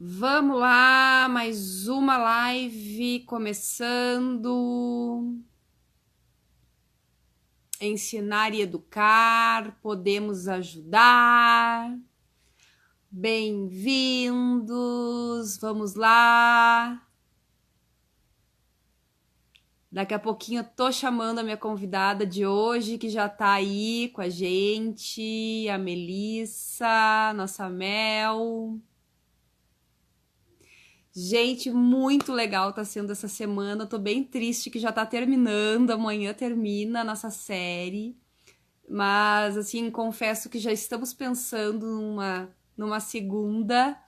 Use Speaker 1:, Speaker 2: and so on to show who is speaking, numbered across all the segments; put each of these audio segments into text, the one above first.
Speaker 1: Vamos lá, mais uma live começando. Ensinar e educar, podemos ajudar. Bem-vindos, vamos lá. Daqui a pouquinho eu tô chamando a minha convidada de hoje, que já tá aí com a gente, a Melissa, nossa Mel. Gente, muito legal tá sendo essa semana. Eu tô bem triste que já tá terminando, amanhã termina a nossa série. Mas, assim, confesso que já estamos pensando numa segunda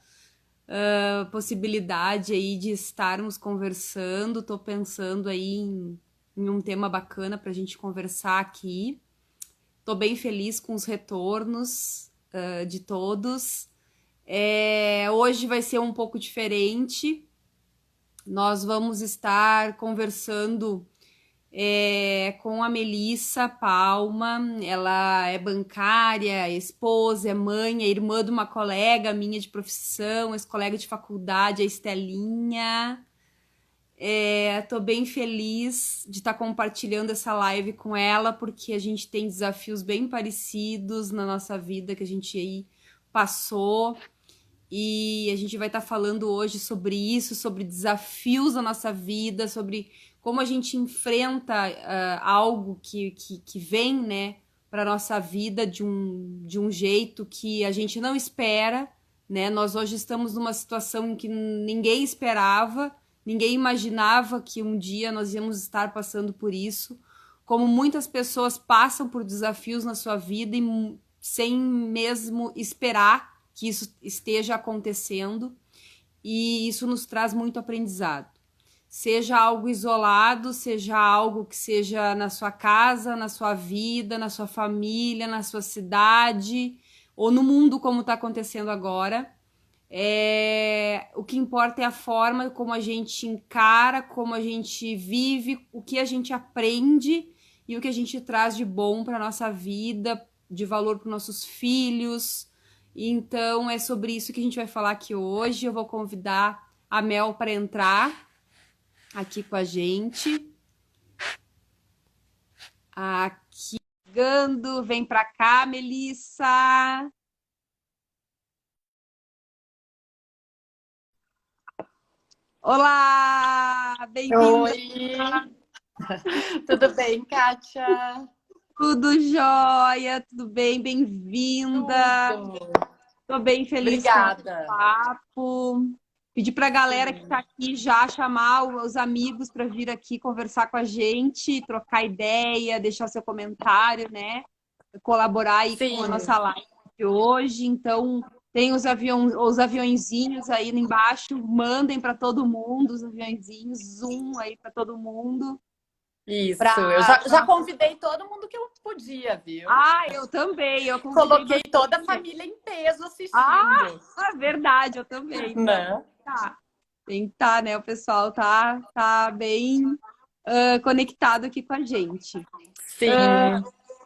Speaker 1: possibilidade aí de estarmos conversando. Tô pensando aí em um tema bacana pra gente conversar aqui. Tô bem feliz com os retornos de todos. Hoje vai ser um pouco diferente. Nós vamos estar conversando com a Melissa Palma. Ela é bancária, é esposa, é mãe, é irmã de uma colega minha de profissão, ex-colega de faculdade, a Estelinha. Tô bem feliz de estar compartilhando essa live com ela, porque a gente tem desafios bem parecidos na nossa vida que a gente aí passou. E a gente vai estar falando hoje sobre isso, sobre desafios da nossa vida, sobre como a gente enfrenta algo que vem, né, para a nossa vida de um jeito que a gente não espera, né? Nós hoje estamos numa situação em que ninguém esperava, ninguém imaginava que um dia nós íamos estar passando por isso, como muitas pessoas passam por desafios na sua vida e sem mesmo esperar que isso esteja acontecendo, e isso nos traz muito aprendizado. Seja algo isolado, seja algo que seja na sua casa, na sua vida, na sua família, na sua cidade, ou no mundo como está acontecendo agora. O que importa é a forma como a gente encara, como a gente vive, o que a gente aprende e o que a gente traz de bom para a nossa vida, de valor para os nossos filhos. Então, é sobre isso que a gente vai falar aqui hoje. Eu vou convidar a Mel para entrar aqui com a gente. Aqui, chegando. Vem para cá, Melissa. Olá! Bem-vinda!
Speaker 2: Oi, tudo bem, Kátia?
Speaker 1: Tudo jóia? Tudo bem? Bem-vinda!
Speaker 2: Tudo.
Speaker 1: Estou bem feliz com o nosso
Speaker 2: Obrigada.
Speaker 1: papo. Pedir para a galera que está
Speaker 2: Sim,
Speaker 1: aqui já chamar os amigos para vir aqui conversar com a gente, trocar ideia, deixar seu comentário, né? Colaborar aí com a
Speaker 2: sim,
Speaker 1: nossa live de hoje. Então, tem os aviõezinhos aí embaixo, mandem para todo mundo os aviõezinhos, zoom aí para todo mundo.
Speaker 2: isso. Eu
Speaker 1: Pra...
Speaker 2: já convidei todo mundo que eu podia, viu?
Speaker 1: Ah, eu também, eu convidei
Speaker 2: Coloquei
Speaker 1: bastante
Speaker 2: toda a
Speaker 1: gente.
Speaker 2: família em peso
Speaker 1: Ah,
Speaker 2: assistindo,
Speaker 1: é verdade, eu também. Então,
Speaker 2: né?
Speaker 1: tá. Tem que estar, né? O pessoal tá bem conectado aqui com a gente.
Speaker 2: Sim.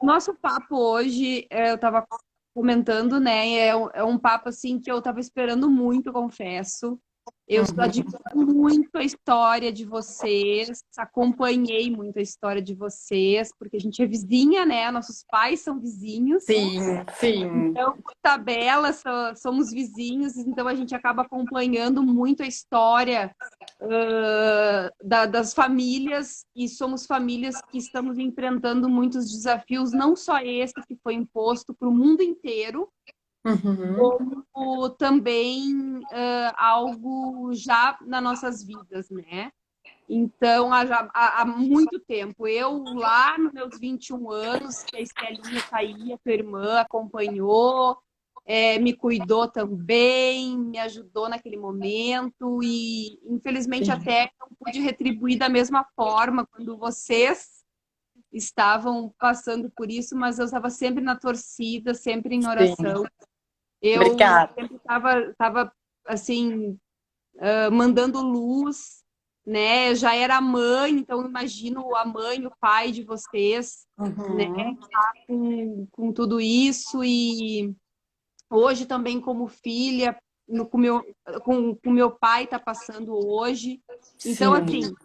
Speaker 1: Nosso papo hoje, eu estava comentando, né? É um papo assim que eu estava esperando muito, confesso. Eu
Speaker 2: Uhum.
Speaker 1: admiro muito a história de vocês, acompanhei muito a história de vocês, porque a gente é vizinha, né? Nossos pais são vizinhos.
Speaker 2: Sim, sim,
Speaker 1: Então, por tabela, somos vizinhos, então a gente acaba acompanhando muito a história das famílias, e somos famílias que estamos enfrentando muitos desafios, não só esse que foi imposto para o mundo inteiro,
Speaker 2: uhum.
Speaker 1: como também algo já nas nossas vidas, né? Então, há muito tempo, eu lá nos meus 21 anos, que a Estelinha tá aí, a tua irmã acompanhou, me cuidou também, me ajudou naquele momento e, infelizmente,
Speaker 2: Sim,
Speaker 1: até não pude retribuir da mesma forma quando vocês estavam passando por isso, mas eu estava sempre na torcida, sempre em
Speaker 2: sim.
Speaker 1: oração. Eu
Speaker 2: Obrigada.
Speaker 1: sempre estava assim, mandando luz, né? Eu já era mãe, então imagino a mãe, o pai de vocês, né?
Speaker 2: Uhum.
Speaker 1: Com tudo isso e hoje também como filha. com meu pai está passando hoje. Então,
Speaker 2: Sim.
Speaker 1: assim,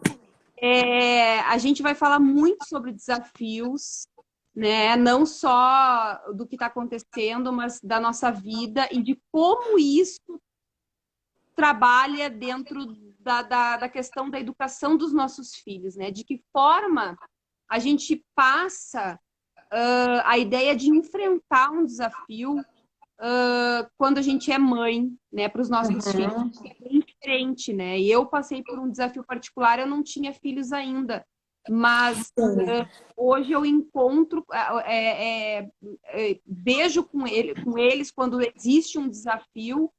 Speaker 1: a gente vai falar muito sobre desafios, né? Não só do que está acontecendo, mas da nossa vida e de como isso trabalha dentro da questão da educação dos nossos filhos, né? De que forma a gente passa a ideia de enfrentar um desafio quando a gente é mãe, né, para os nossos filhos.
Speaker 2: Uhum.
Speaker 1: É bem diferente, né? E eu passei por um desafio particular, eu não tinha filhos ainda, mas hoje eu encontro, vejo com eles quando existe um desafio,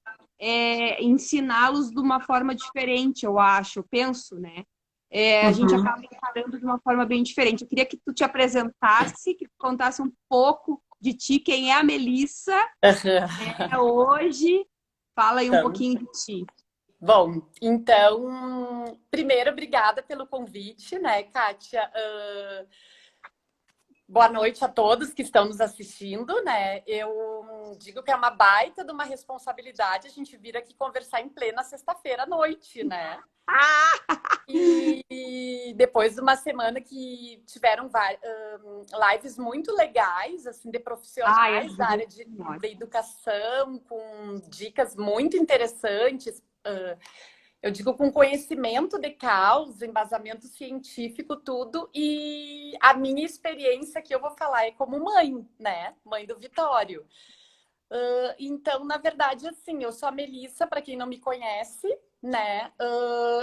Speaker 1: ensiná-los de uma forma diferente, eu acho, eu penso, né? A gente
Speaker 2: Uhum.
Speaker 1: acaba encarando de uma forma bem diferente. Eu queria que tu te apresentasse, que tu contasse um pouco de ti, quem é a Melissa hoje. Fala aí um
Speaker 2: Então,
Speaker 1: pouquinho de ti.
Speaker 2: bom, então, primeiro, obrigada pelo convite, né, Kátia? Boa noite a todos que estão nos assistindo, né? Eu digo que é uma baita de uma responsabilidade a gente vir aqui conversar em plena sexta-feira à noite, né? E depois de uma semana que tiveram lives muito legais, assim, de profissionais da área de educação, com dicas muito interessantes. Eu digo com conhecimento de causa, embasamento científico, tudo. E a minha experiência que eu vou falar é como mãe, né? Mãe do Vitório. Então, na verdade, assim, eu sou a Melissa, para quem não me conhece, né?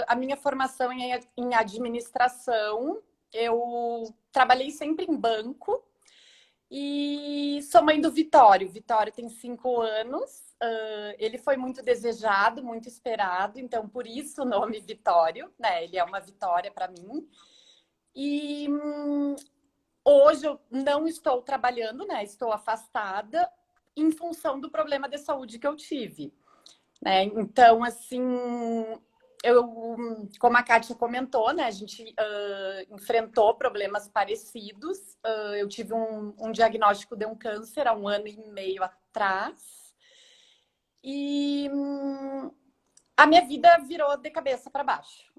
Speaker 2: A minha formação em administração, eu trabalhei sempre em banco e sou mãe do Vitório. O Vitório tem 5 anos. Ele foi muito desejado, muito esperado, então por isso o nome Vitório, né? Ele é uma vitória para mim. E hoje eu não estou trabalhando, né? Estou afastada em função do problema de saúde que eu tive, né? Então, assim, como a Kátia comentou, né? A gente enfrentou problemas parecidos. Eu tive um diagnóstico de um câncer há 1 ano e meio atrás. E a minha vida virou de cabeça para baixo,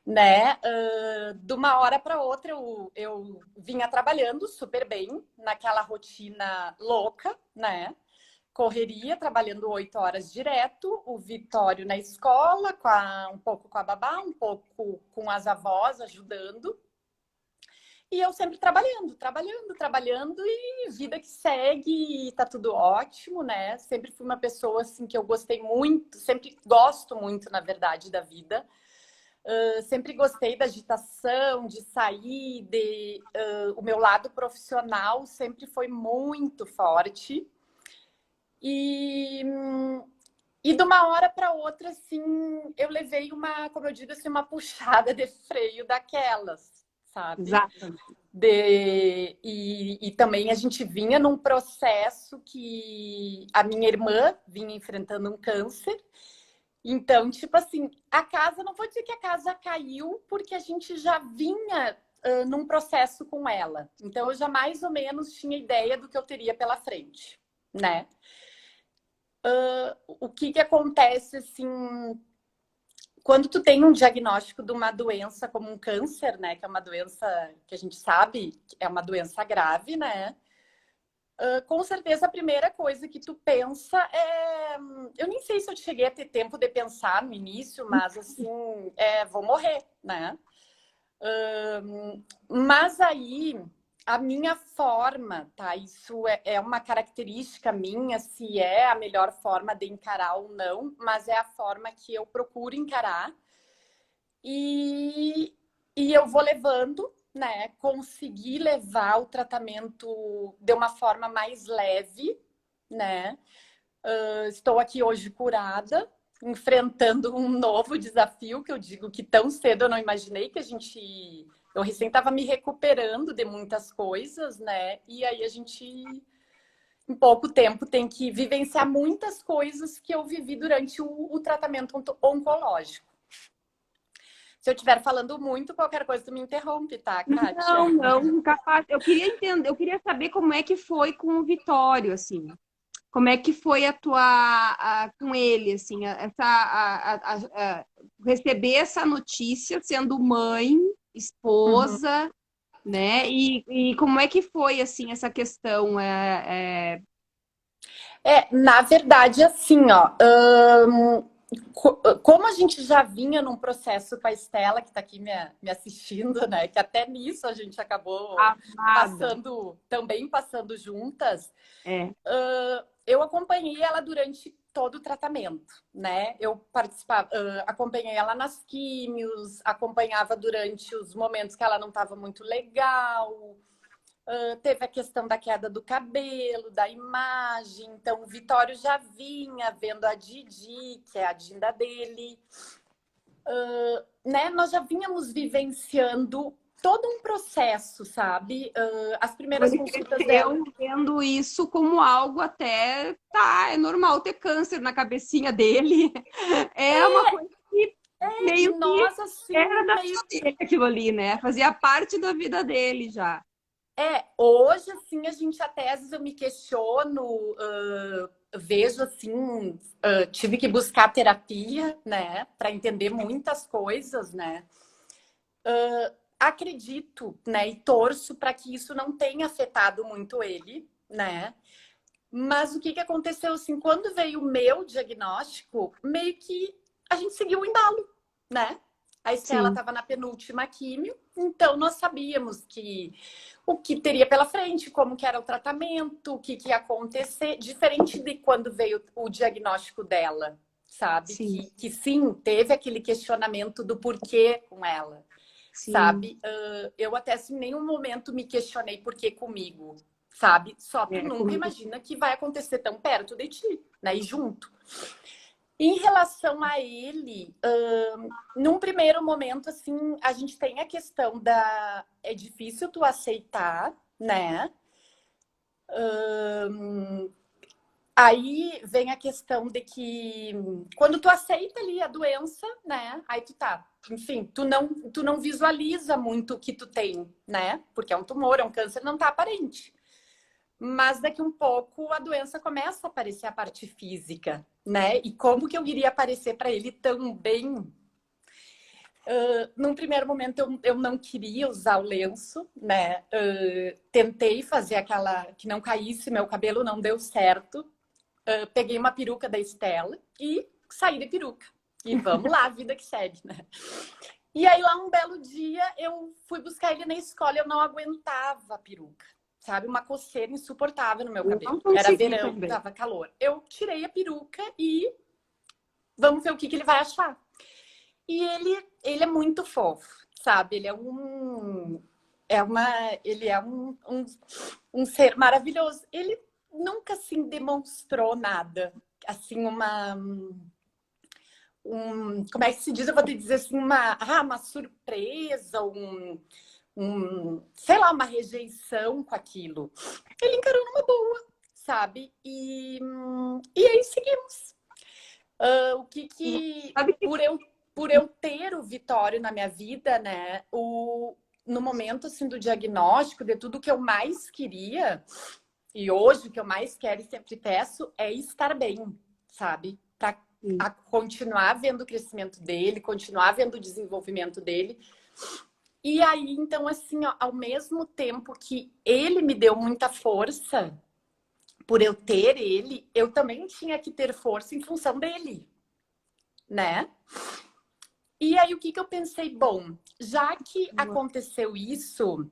Speaker 2: né? De uma hora para outra eu vinha trabalhando super bem naquela rotina louca, né? Correria, trabalhando 8 horas direto, o Vitório na escola, um pouco com a babá, um pouco com as avós ajudando. E eu sempre trabalhando e vida que segue, e tá tudo ótimo, né? Sempre fui uma pessoa assim que eu gostei muito, sempre gosto muito, na verdade, da vida. Sempre gostei da agitação, de sair, o meu lado profissional sempre foi muito forte. E de uma hora para outra, assim, eu levei como eu digo assim, uma puxada de freio daquelas, sabe?
Speaker 1: Exato.
Speaker 2: E também a gente vinha num processo que a minha irmã vinha enfrentando um câncer. Então, tipo assim, não vou dizer que a casa caiu, porque a gente já vinha num processo com ela. Então, eu já mais ou menos tinha ideia do que eu teria pela frente, né? O que acontece, assim, quando tu tem um diagnóstico de uma doença como um câncer, né, que é uma doença que a gente sabe que é uma doença grave, né, com certeza a primeira coisa que tu pensa eu nem sei se eu cheguei a ter tempo de pensar no início, mas assim, vou morrer, né? Mas aí a minha forma, tá? Isso é uma característica minha, se é a melhor forma de encarar ou não, mas é a forma que eu procuro encarar. E eu vou levando, né? Consegui levar o tratamento de uma forma mais leve, né? Estou aqui hoje curada, enfrentando um novo desafio, que eu digo que tão cedo eu não imaginei que eu recém estava me recuperando de muitas coisas, né? E aí a gente, em pouco tempo, tem que vivenciar muitas coisas que eu vivi durante o tratamento oncológico. Se eu estiver falando muito, qualquer coisa tu me interrompe, tá, Kátia?
Speaker 1: Não, capaz. Eu queria entender, eu queria saber como é que foi com o Vitório, assim. Como é que foi a tua com ele, assim, receber essa notícia sendo mãe,
Speaker 2: Uhum.
Speaker 1: esposa, né? E como é que foi, assim, essa questão?
Speaker 2: Na verdade, assim, ó, como a gente já vinha num processo com a Estela, que está aqui me assistindo, né? Que até nisso a gente acabou
Speaker 1: Amada.
Speaker 2: também passando juntas,
Speaker 1: É.
Speaker 2: eu acompanhei ela durante todo o tratamento, né? Eu participava, acompanhei ela nas químios, acompanhava durante os momentos que ela não estava muito legal. Teve a questão da queda do cabelo, da imagem. Então, o Vitório já vinha vendo a Didi, que é a Dinda dele. Né? Nós já vínhamos vivenciando todo um processo, sabe? As
Speaker 1: Então,
Speaker 2: primeiras
Speaker 1: ele
Speaker 2: consultas dela.
Speaker 1: cresceu vendo isso como algo até, tá, é normal ter câncer na cabecinha dele. É uma coisa que
Speaker 2: E
Speaker 1: meio que
Speaker 2: nós, assim,
Speaker 1: era da
Speaker 2: meio.
Speaker 1: vida dele aquilo ali, né? Fazia parte da vida dele já.
Speaker 2: Hoje, assim, a gente até, às vezes, eu me questiono, vejo, assim, tive que buscar terapia, né, para entender muitas coisas, né. Acredito, né, e torço para que isso não tenha afetado muito ele, né? Mas o que que aconteceu assim, quando veio o meu diagnóstico, meio que a gente seguiu o embalo, né? A Estela
Speaker 1: Sim.
Speaker 2: estava na penúltima químio, então nós sabíamos que o que teria pela frente, como que era o tratamento, o que que ia acontecer, diferente de quando veio o diagnóstico dela, sabe?
Speaker 1: Sim,
Speaker 2: Que sim, teve aquele questionamento do porquê com ela,
Speaker 1: sim.
Speaker 2: sabe? Eu até assim, em nenhum momento me questionei por que comigo, sabe? Só tu
Speaker 1: É,
Speaker 2: nunca
Speaker 1: comigo.
Speaker 2: imagina que vai acontecer tão perto de ti, né? E junto. Em relação a ele, num primeiro momento, assim, a gente tem a questão da. É difícil tu aceitar, né? Aí vem a questão de que quando tu aceita ali a doença, né? Aí tu tá, enfim, tu não visualiza muito o que tu tem, né? Porque é um tumor, é um câncer, não tá aparente. Mas daqui um pouco a doença começa a aparecer a parte física, né? E como que eu iria aparecer para ele também? Num primeiro momento eu não queria usar o lenço, né? Tentei fazer aquela que não caísse meu cabelo, não deu certo. Peguei uma peruca da Estela e saí de peruca. E vamos lá, a vida que segue, né? E aí lá um belo dia eu fui buscar ele na escola e eu não aguentava a peruca. Sabe, uma coceira insuportável no meu
Speaker 1: Eu
Speaker 2: cabelo.
Speaker 1: não
Speaker 2: Era
Speaker 1: consegui
Speaker 2: verão,
Speaker 1: também.
Speaker 2: tava calor. Eu tirei a peruca e vamos ver o que ele vai achar. E ele é muito fofo, sabe? Ele é um ser maravilhoso. Ele nunca assim demonstrou nada, assim como é que se diz? Eu vou te dizer assim uma surpresa, sei lá, uma rejeição com aquilo. Ele encarou numa boa, sabe? E aí seguimos. O que
Speaker 1: Sabe que
Speaker 2: por eu ter o Vitório na minha vida, né? No momento assim do diagnóstico, de tudo que eu mais queria, e hoje o que eu mais quero e sempre peço é estar bem, sabe? Para continuar vendo o crescimento dele, continuar vendo o desenvolvimento dele. E aí, então, assim, ó, ao mesmo tempo que ele me deu muita força por eu ter ele, eu também tinha que ter força em função dele, né? E aí, o que que eu pensei? Bom, já que aconteceu isso,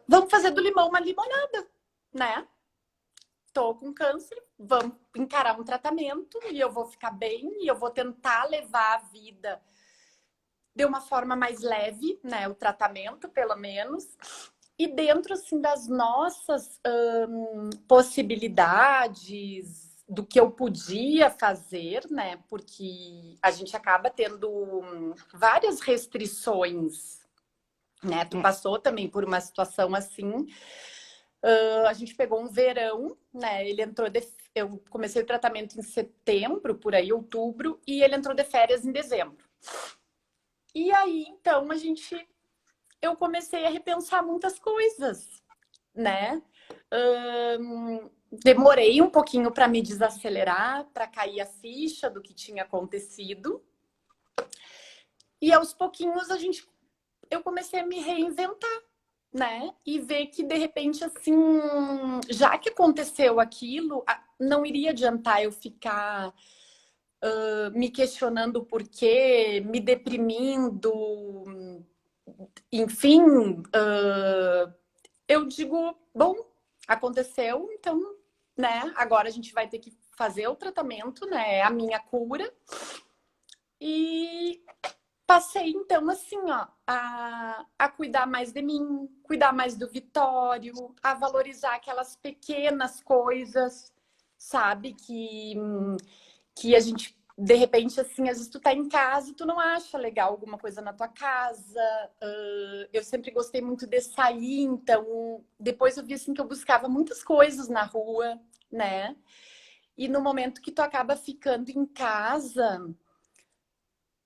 Speaker 2: vamos fazer do limão uma limonada, né? Tô com câncer, vamos encarar um tratamento e eu vou ficar bem e eu vou tentar levar a vida de uma forma mais leve, né? O tratamento, pelo menos. E dentro, assim, das nossas possibilidades, do que eu podia fazer, né? Porque a gente acaba tendo várias restrições, né? Tu passou também por uma situação assim. A gente pegou um verão, né? Eu comecei o tratamento em setembro, por aí, outubro, e ele entrou de férias em dezembro. E aí, então, eu comecei a repensar muitas coisas, né? demorei um pouquinho para me desacelerar, para cair a ficha do que tinha acontecido. E aos pouquinhos eu comecei a me reinventar, né? E ver que de repente assim, já que aconteceu aquilo, não iria adiantar eu ficar me questionando o porquê, me deprimindo, enfim, eu digo, bom, aconteceu, então, né? Agora a gente vai ter que fazer o tratamento, né? É a minha cura. E passei, então, assim, ó, a cuidar mais de mim, cuidar mais do Vitório, a valorizar aquelas pequenas coisas, sabe? Que a gente, de repente, assim, às vezes tu tá em casa e tu não acha legal alguma coisa na tua casa. Eu sempre gostei muito de sair, então depois eu vi assim que eu buscava muitas coisas na rua, né? E no momento que tu acaba ficando em casa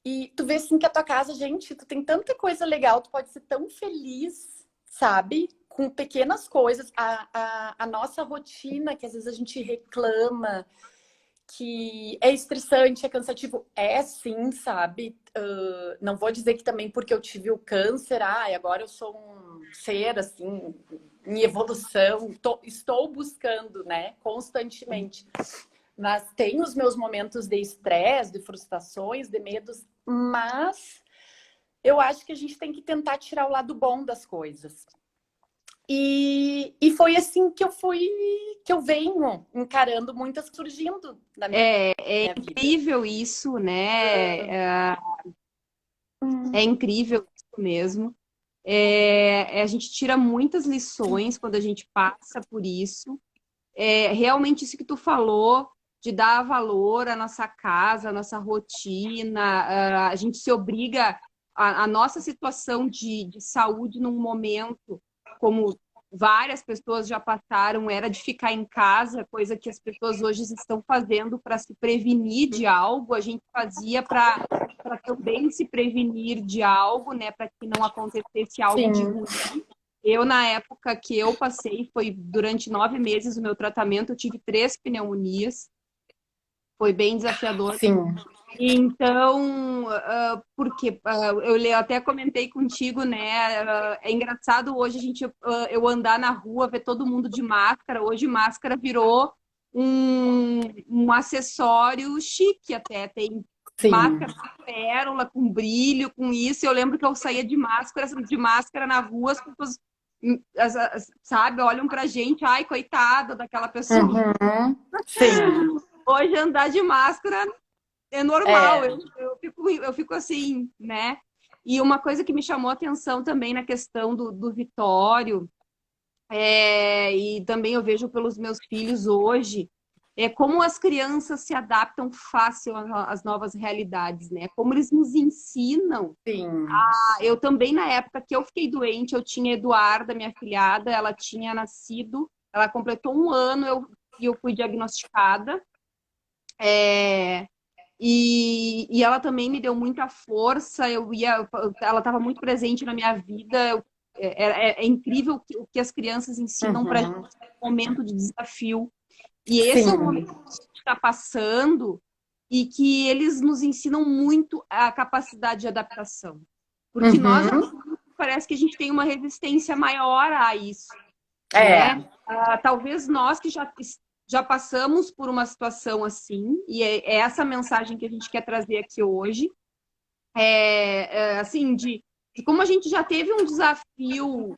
Speaker 2: e tu vê assim que a tua casa, gente, tu tem tanta coisa legal, tu pode ser tão feliz, sabe? Com pequenas coisas. A nossa rotina, que às vezes a gente reclama, que é estressante, é cansativo, é sim, sabe? Não vou dizer que também porque eu tive o câncer, agora eu sou um ser, assim, em evolução, estou buscando, né, constantemente. Mas tem os meus momentos de estresse, de frustrações, de medos, mas eu acho que a gente tem que tentar tirar o lado bom das coisas. E foi assim que eu venho encarando muitas surgindo na
Speaker 1: É
Speaker 2: minha vida.
Speaker 1: incrível isso, né? É incrível isso mesmo. A gente tira muitas lições quando a gente passa por isso. Realmente isso que tu falou, de dar valor à nossa casa, à nossa rotina, a gente se obriga, a nossa situação de saúde num momento, como várias pessoas já passaram, era de ficar em casa, coisa que as pessoas hoje estão fazendo para se prevenir de algo, a gente fazia para também se prevenir de algo, né, para que não acontecesse algo de
Speaker 2: Sim,
Speaker 1: ruim. Eu, na época que eu passei, foi durante 9 meses o meu tratamento, eu tive 3 pneumonias, foi bem desafiador.
Speaker 2: sim.
Speaker 1: Então, porque eu até comentei contigo, né? É engraçado hoje eu andar na rua, ver todo mundo de máscara. Hoje máscara virou um acessório chique até. Tem
Speaker 2: Sim.
Speaker 1: máscara com pérola, com brilho, com isso. Eu lembro que eu saía de máscara na rua, as pessoas, sabe, olham pra gente, ai, coitada daquela pessoa.
Speaker 2: Uhum. Sim.
Speaker 1: Hoje andar de máscara é normal,
Speaker 2: É.
Speaker 1: eu fico assim, né? E uma coisa que me chamou a atenção também na questão do Vitório, e também eu vejo pelos meus filhos hoje, é como as crianças se adaptam fácil às novas realidades, né? Como eles nos ensinam.
Speaker 2: Sim.
Speaker 1: Eu também, na época que eu fiquei doente, eu tinha Eduarda, minha filhada, ela tinha nascido, ela completou um ano e eu fui diagnosticada. É, e ela também me deu muita força. Ela estava muito presente na minha vida. É incrível o que as crianças ensinam para a gente
Speaker 2: Uhum.
Speaker 1: nesse momento de desafio. E esse é um momento
Speaker 2: Sim.
Speaker 1: que a gente está passando e que eles nos ensinam muito a capacidade de adaptação. Porque nós
Speaker 2: Uhum.
Speaker 1: adultos, parece que a gente tem uma resistência maior a isso,
Speaker 2: É.
Speaker 1: né? Talvez nós que já passamos por uma situação assim, e é essa mensagem que a gente quer trazer aqui hoje, assim, de como a gente já teve um desafio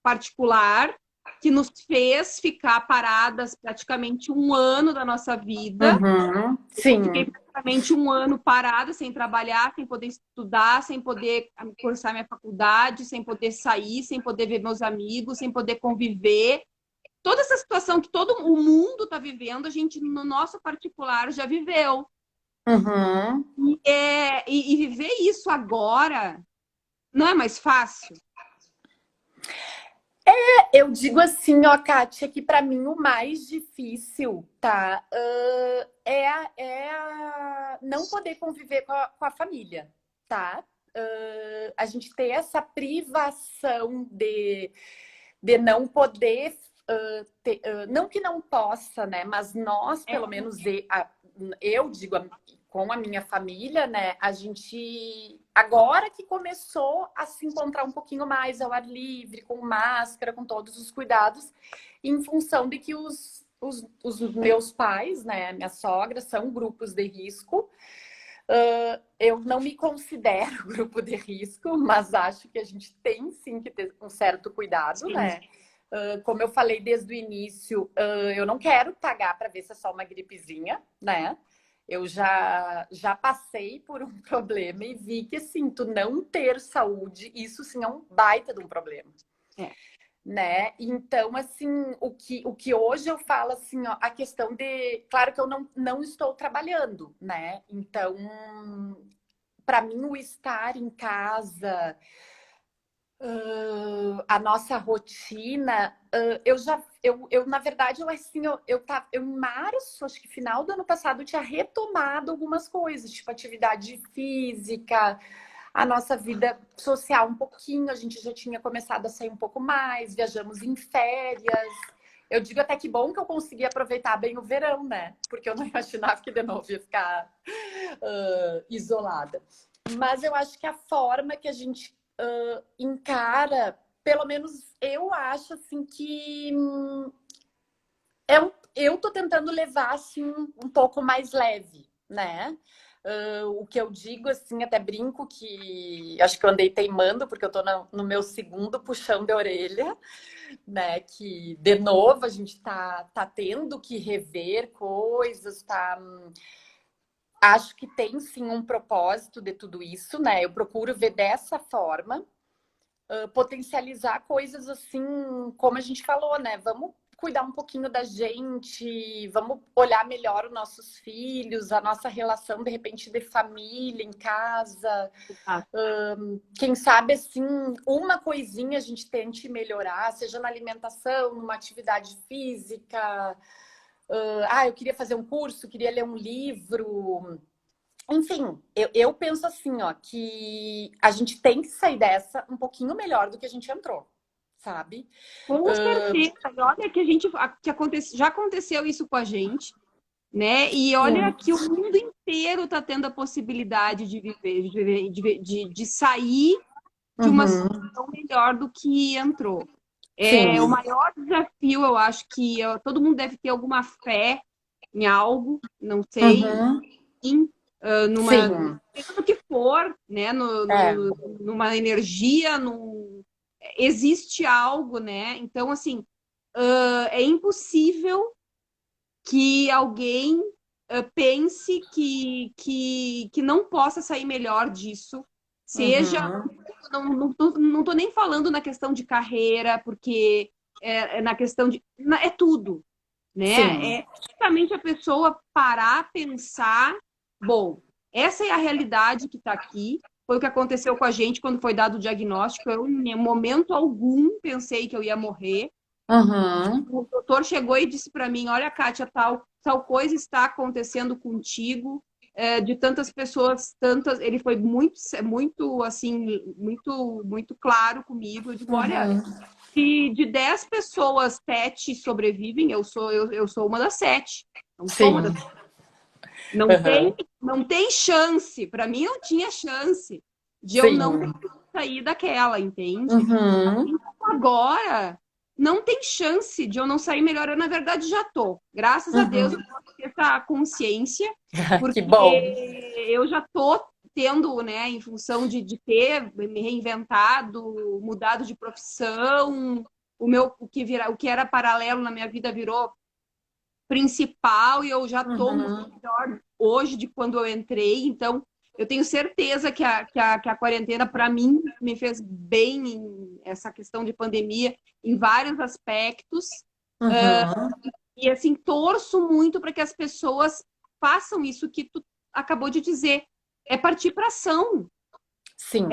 Speaker 1: particular que nos fez ficar paradas praticamente um ano da nossa vida.
Speaker 2: Uhum.
Speaker 1: Eu fiquei
Speaker 2: Sim.
Speaker 1: praticamente um ano parada, sem trabalhar, sem poder estudar, sem poder cursar minha faculdade, sem poder sair, sem poder ver meus amigos, sem poder conviver. Toda essa situação que todo o mundo está vivendo, a gente, no nosso particular, já viveu.
Speaker 2: Uhum.
Speaker 1: E viver isso agora não é mais fácil.
Speaker 2: Eu digo assim, ó, Kátia, que para mim o mais difícil, tá? Não poder conviver com a família, tá? A gente ter essa privação de não poder. não que não possa, né? Mas nós, pelo menos, eu digo com a minha família, né? A gente, agora que começou a se encontrar um pouquinho mais ao ar livre, com máscara, com todos os cuidados, em função de que os meus pais, né? Minha sogra, são grupos de risco. Eu não me considero grupo de risco, mas acho que a gente tem sim que ter um certo cuidado, sim, né? Como eu falei desde o início, eu não quero pagar para ver se é só uma gripezinha, né? Eu já passei por um problema e vi que, assim, tu não ter saúde, isso sim é um baita de um problema. Né? Então, assim, o que hoje eu falo, assim, ó, a questão de... Claro que eu não estou trabalhando, né? Então, para mim, o estar em casa, a nossa rotina, eu na verdade, eu em março, acho que final do ano passado, eu tinha retomado algumas coisas, tipo atividade física, a nossa vida social um pouquinho, a gente já tinha começado a sair um pouco mais, viajamos em férias. Eu digo até que bom que eu consegui aproveitar bem o verão, né? Porque eu não imaginava que de novo ia ficar isolada. Mas eu acho que a forma que a gente encara, pelo menos eu acho assim que eu tô tentando levar assim um pouco mais leve, né? O que eu digo, assim, até brinco que acho que eu andei teimando, porque eu tô no meu segundo puxão de orelha, né? Que, de novo, a gente tá tendo que rever coisas, Acho que tem, sim, um propósito de tudo isso, né? Eu procuro ver dessa forma, potencializar coisas assim, como a gente falou, né? Vamos cuidar um pouquinho da gente, vamos olhar melhor os nossos filhos, a nossa relação, de repente, de família em casa. Quem sabe, assim, uma coisinha a gente tente melhorar, seja na alimentação, numa atividade física. Eu queria fazer um curso, queria ler um livro. Enfim, eu penso assim, ó, que a gente tem que sair dessa um pouquinho melhor do que a gente entrou, sabe?
Speaker 1: Com certeza. E olha que já aconteceu isso com a gente, né? E olha que o mundo inteiro está tendo a possibilidade de viver, de sair de uma situação melhor do que entrou. O maior desafio, eu acho que todo mundo deve ter alguma fé em algo, não sei, seja do que for, né? Numa energia, existe algo, né? Então, assim, é impossível que alguém pense que não possa sair melhor disso. Seja, não tô nem falando na questão de carreira, porque é na questão de... É tudo, né? É justamente a pessoa parar, pensar, bom, essa é a realidade que está aqui, foi o que aconteceu com a gente quando foi dado o diagnóstico. Eu, em momento algum, pensei que eu ia morrer. O doutor chegou e disse para mim, olha, Kátia, tal coisa está acontecendo contigo, de tantas pessoas, ele foi muito, assim, muito claro comigo. Eu digo, olha, se de 10 pessoas, 7 sobrevivem, eu sou uma das 7. Não sou uma das 7. Não tem chance. Para mim, não tinha chance de eu não sair daquela, entende? Então, agora, não tem chance de eu não sair melhor. Eu, na verdade, já tô. Graças a Deus, eu posso ter essa consciência, porque eu já tô tendo, né, em função de ter me reinventado, mudado de profissão, o que era paralelo na minha vida virou principal, e eu já tô muito melhor hoje de quando eu entrei. Então, eu tenho certeza que a quarentena, para mim, me fez bem essa questão de pandemia em vários aspectos. E, assim, torço muito para que as pessoas façam isso que tu acabou de dizer. É partir para ação.
Speaker 2: Sim.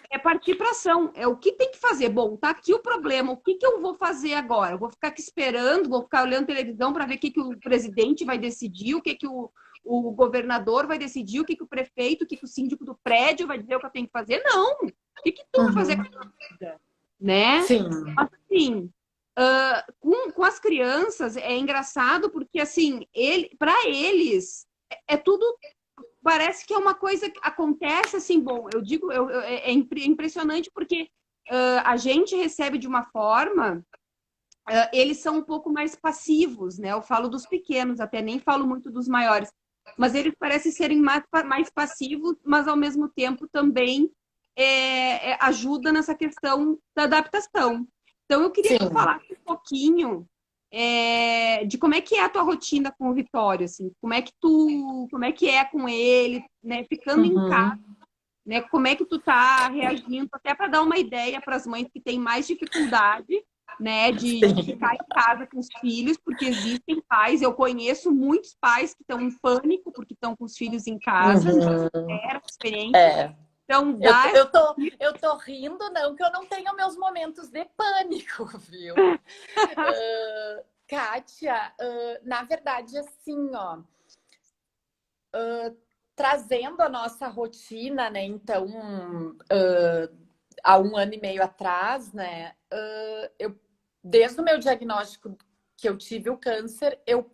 Speaker 1: É partir para ação. É o que tem que fazer. Bom, tá aqui o problema. O que eu vou fazer agora? Eu vou ficar aqui esperando, vou ficar olhando televisão para ver o que o presidente vai decidir, o que o governador vai decidir, o que o prefeito, o que o síndico do prédio vai dizer o que eu tenho que fazer. Não! O que tu vai fazer com a tua vida? Né?
Speaker 2: Sim.
Speaker 1: Assim, Com as crianças é engraçado porque, assim, para eles, é tudo. Parece que é uma coisa que acontece assim, bom, eu digo, é impressionante porque a gente recebe de uma forma, eles são um pouco mais passivos, né? Eu falo dos pequenos, até nem falo muito dos maiores, mas eles parecem serem mais passivos, mas ao mesmo tempo também ajuda nessa questão da adaptação. Então, eu queria que tu
Speaker 2: Sim.
Speaker 1: falasse um pouquinho de como é que é a tua rotina com o Vitório, assim, como é que é com ele, né, ficando em casa,
Speaker 2: Uhum.
Speaker 1: né, como é que tu tá reagindo, até para dar uma ideia para as mães que têm mais dificuldade, né, de
Speaker 2: Sim.
Speaker 1: ficar em casa com os filhos, porque existem pais, eu conheço muitos pais que estão em pânico porque estão com os filhos em casa, não
Speaker 2: Uhum.
Speaker 1: era essa experiência.
Speaker 2: É.
Speaker 1: Então,
Speaker 2: Eu,
Speaker 1: dá essa...
Speaker 2: eu tô, eu tô rindo, não, que eu não tenho meus momentos de pânico, viu? Kátia, na verdade, assim, ó, trazendo a nossa rotina, né? Então, há um ano e meio atrás, né? Eu, desde o meu diagnóstico que eu tive o câncer, eu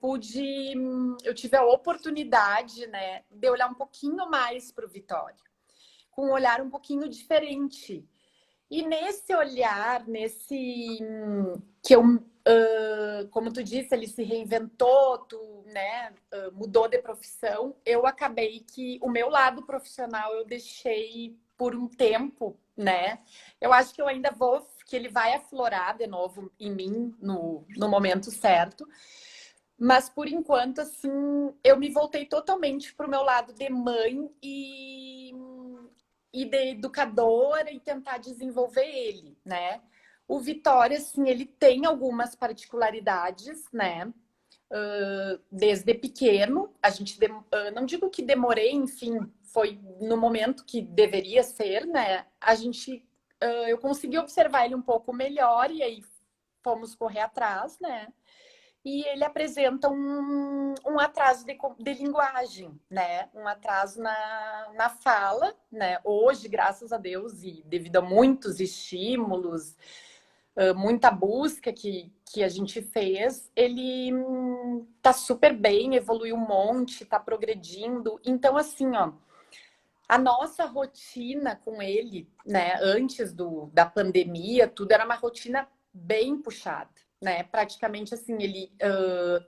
Speaker 2: tive a oportunidade, né, de olhar um pouquinho mais para o Vitório, com um olhar um pouquinho diferente. E nesse olhar, que eu, como tu disse, ele se reinventou, tu, né, mudou de profissão, eu acabei que o meu lado profissional eu deixei por um tempo, né? Eu acho que eu ainda vou, que ele vai aflorar de novo em mim no momento certo. Mas por enquanto, assim, eu me voltei totalmente para o meu lado de mãe e de educadora e tentar desenvolver ele, né? O Vitória, assim, ele tem algumas particularidades, né? Desde pequeno, a gente, não digo que demorei, enfim, foi no momento que deveria ser, né? Eu consegui observar ele um pouco melhor e aí fomos correr atrás, né? E ele apresenta um atraso de linguagem, né? Um atraso na fala, né? Hoje, graças a Deus, e devido a muitos estímulos, muita busca que a gente fez, ele tá super bem, evoluiu um monte, tá progredindo. Então, assim, ó, a nossa rotina com ele, né, antes da pandemia, tudo era uma rotina bem puxada, né? Praticamente assim, ele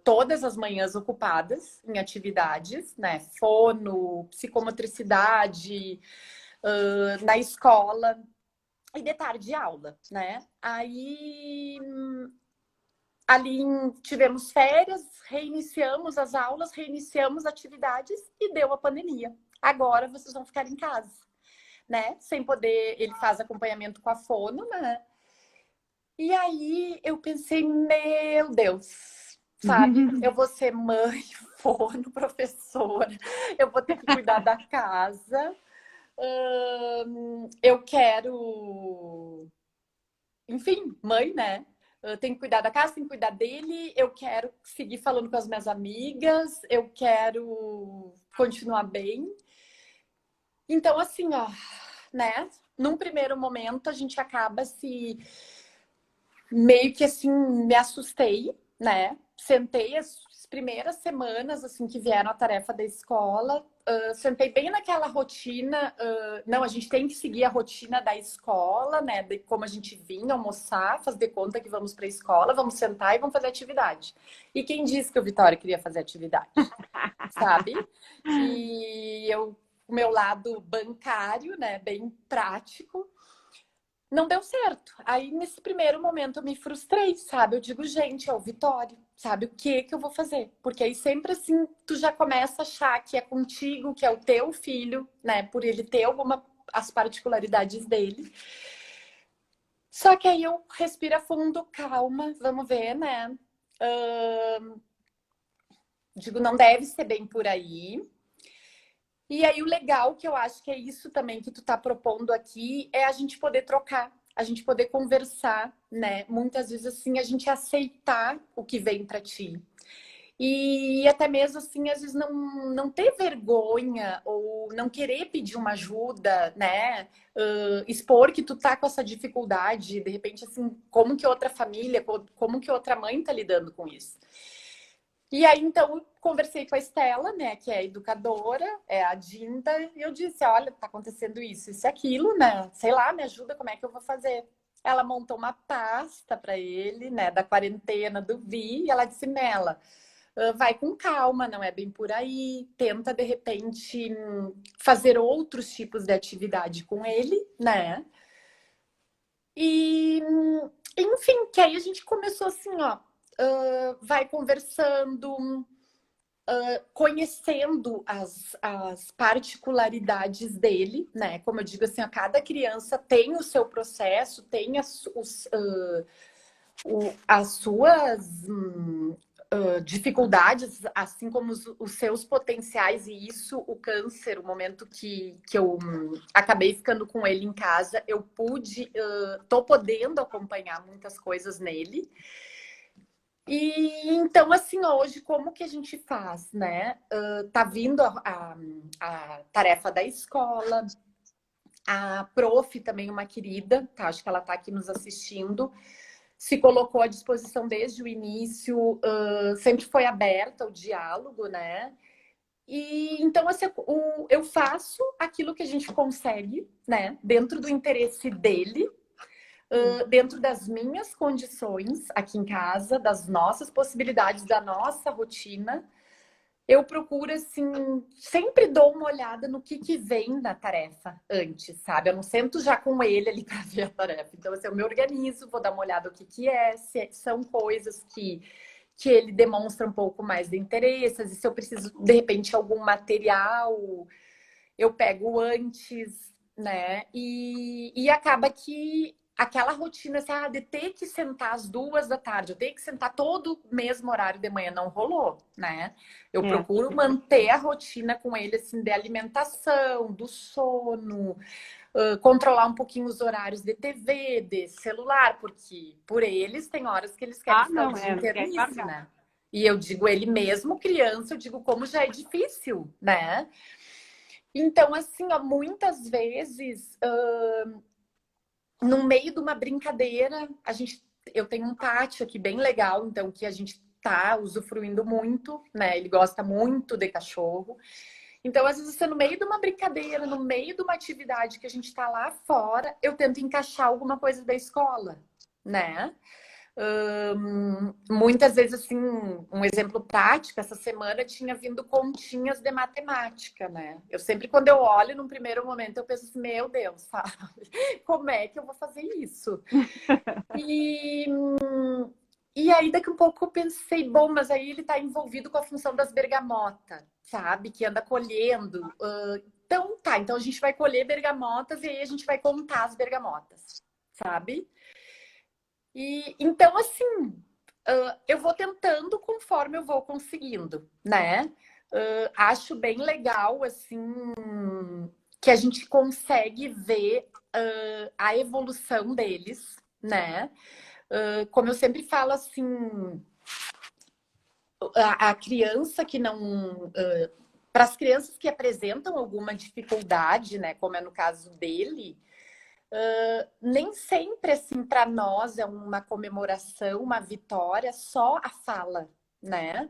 Speaker 2: todas as manhãs ocupadas em atividades, né? Fono, psicomotricidade, na escola e de tarde aula, né? Aí ali tivemos férias, reiniciamos as aulas, reiniciamos atividades e deu a pandemia. Agora vocês vão ficar em casa, né? Sem poder, ele faz acompanhamento com a fono, né? E aí eu pensei, meu Deus, sabe? Eu vou ser mãe, fono, professora, eu vou ter que cuidar da casa. Eu quero, enfim, mãe, né? Eu tenho que cuidar da casa, tenho que cuidar dele. Eu quero seguir falando com as minhas amigas. Eu quero continuar bem. Então, assim, ó, né? Num primeiro momento, a gente acaba se meio que assim, me assustei, né? Sentei as primeiras semanas, assim, que vieram a tarefa da escola, sentei bem naquela rotina, não, a gente tem que seguir a rotina da escola, né? De como a gente vinha almoçar, fazer de conta que vamos para a escola, vamos sentar e vamos fazer atividade. E quem disse que o Vitória queria fazer atividade? Sabe? E eu, o meu lado bancário, né, bem prático, não deu certo. Aí, nesse primeiro momento, eu me frustrei, sabe? Eu digo, gente, é o Vitório, sabe? O que que eu vou fazer? Porque aí sempre assim, tu já começa a achar que é contigo, que é o teu filho, né? Por ele ter as particularidades dele. Só que aí eu respiro fundo, calma, vamos ver, né? Digo, não deve ser bem por aí. E aí o legal, que eu acho que é isso também que tu tá propondo aqui, é a gente poder trocar, a gente poder conversar, né? Muitas vezes assim, a gente aceitar o que vem para ti. E até mesmo assim, às vezes não ter vergonha ou não querer pedir uma ajuda, né? Expor que tu tá com essa dificuldade, de repente, assim, como que outra família, como que outra mãe tá lidando com isso. E aí, então, eu conversei com a Estela, né, que é educadora, é a Dinda, e eu disse, olha, tá acontecendo isso e aquilo, né? Sei lá, me ajuda, como é que eu vou fazer? Ela montou uma pasta para ele, né, da quarentena do Vi, e ela disse, Mela, vai com calma, não é bem por aí. Tenta, de repente, fazer outros tipos de atividade com ele, né? E, enfim, que aí a gente começou assim, ó, vai conversando, conhecendo as particularidades dele, né? Como eu digo assim, a cada criança tem o seu processo, tem as suas dificuldades, assim como os seus potenciais, e isso, o câncer, o momento que eu acabei ficando com ele em casa, eu pude, tô podendo acompanhar muitas coisas nele. E então, assim, hoje, como que a gente faz, né? Tá vindo a tarefa da escola, a prof também, uma querida, tá? Acho que ela tá aqui nos assistindo, se colocou à disposição desde o início, sempre foi aberta o diálogo, né? E então, assim, eu faço aquilo que a gente consegue, né? Dentro do interesse dele, dentro das minhas condições aqui em casa, das nossas possibilidades, da nossa rotina. Eu procuro, assim, sempre dou uma olhada no que vem da tarefa antes, sabe? Eu não sento já com ele ali para ver a tarefa. Então, assim, eu me organizo, vou dar uma olhada no que é, se são coisas que ele demonstra um pouco mais de interesse, e se eu preciso, de repente, algum material, eu pego antes, né? E acaba que aquela rotina assim, de ter que sentar às 2 da tarde, eu tenho que sentar todo o mesmo horário de manhã, não rolou, né? Eu procuro manter a rotina com ele, assim, de alimentação, do sono, controlar um pouquinho os horários de TV, de celular, porque por eles tem horas que eles querem ficar o dia inteiro nisso, né? E eu digo, ele mesmo criança, eu digo como já é difícil, né? Então, assim, ó, muitas vezes, no meio de uma brincadeira, eu tenho um pátio aqui bem legal, então, que a gente tá usufruindo muito, né? Ele gosta muito de cachorro. Então, às vezes, no meio de uma brincadeira, no meio de uma atividade que a gente tá lá fora, eu tento encaixar alguma coisa da escola, né? Muitas vezes, assim, um exemplo prático, essa semana tinha vindo continhas de matemática, né? Eu sempre, quando eu olho, num primeiro momento, eu penso assim, meu Deus, sabe? Como é que eu vou fazer isso? E, e aí, daqui a um pouco, eu pensei, bom, mas aí ele tá envolvido com a função das bergamotas, sabe? Que anda colhendo. Então, tá, então a gente vai colher bergamotas e aí a gente vai contar as bergamotas, sabe? E então, assim, eu vou tentando conforme eu vou conseguindo, né? Acho bem legal, assim, que a gente consegue ver a evolução deles, né? Como eu sempre falo, assim, a criança que não. Para as crianças que apresentam alguma dificuldade, né, como é no caso dele, nem sempre, assim, para nós é uma comemoração, uma vitória, só a fala, né?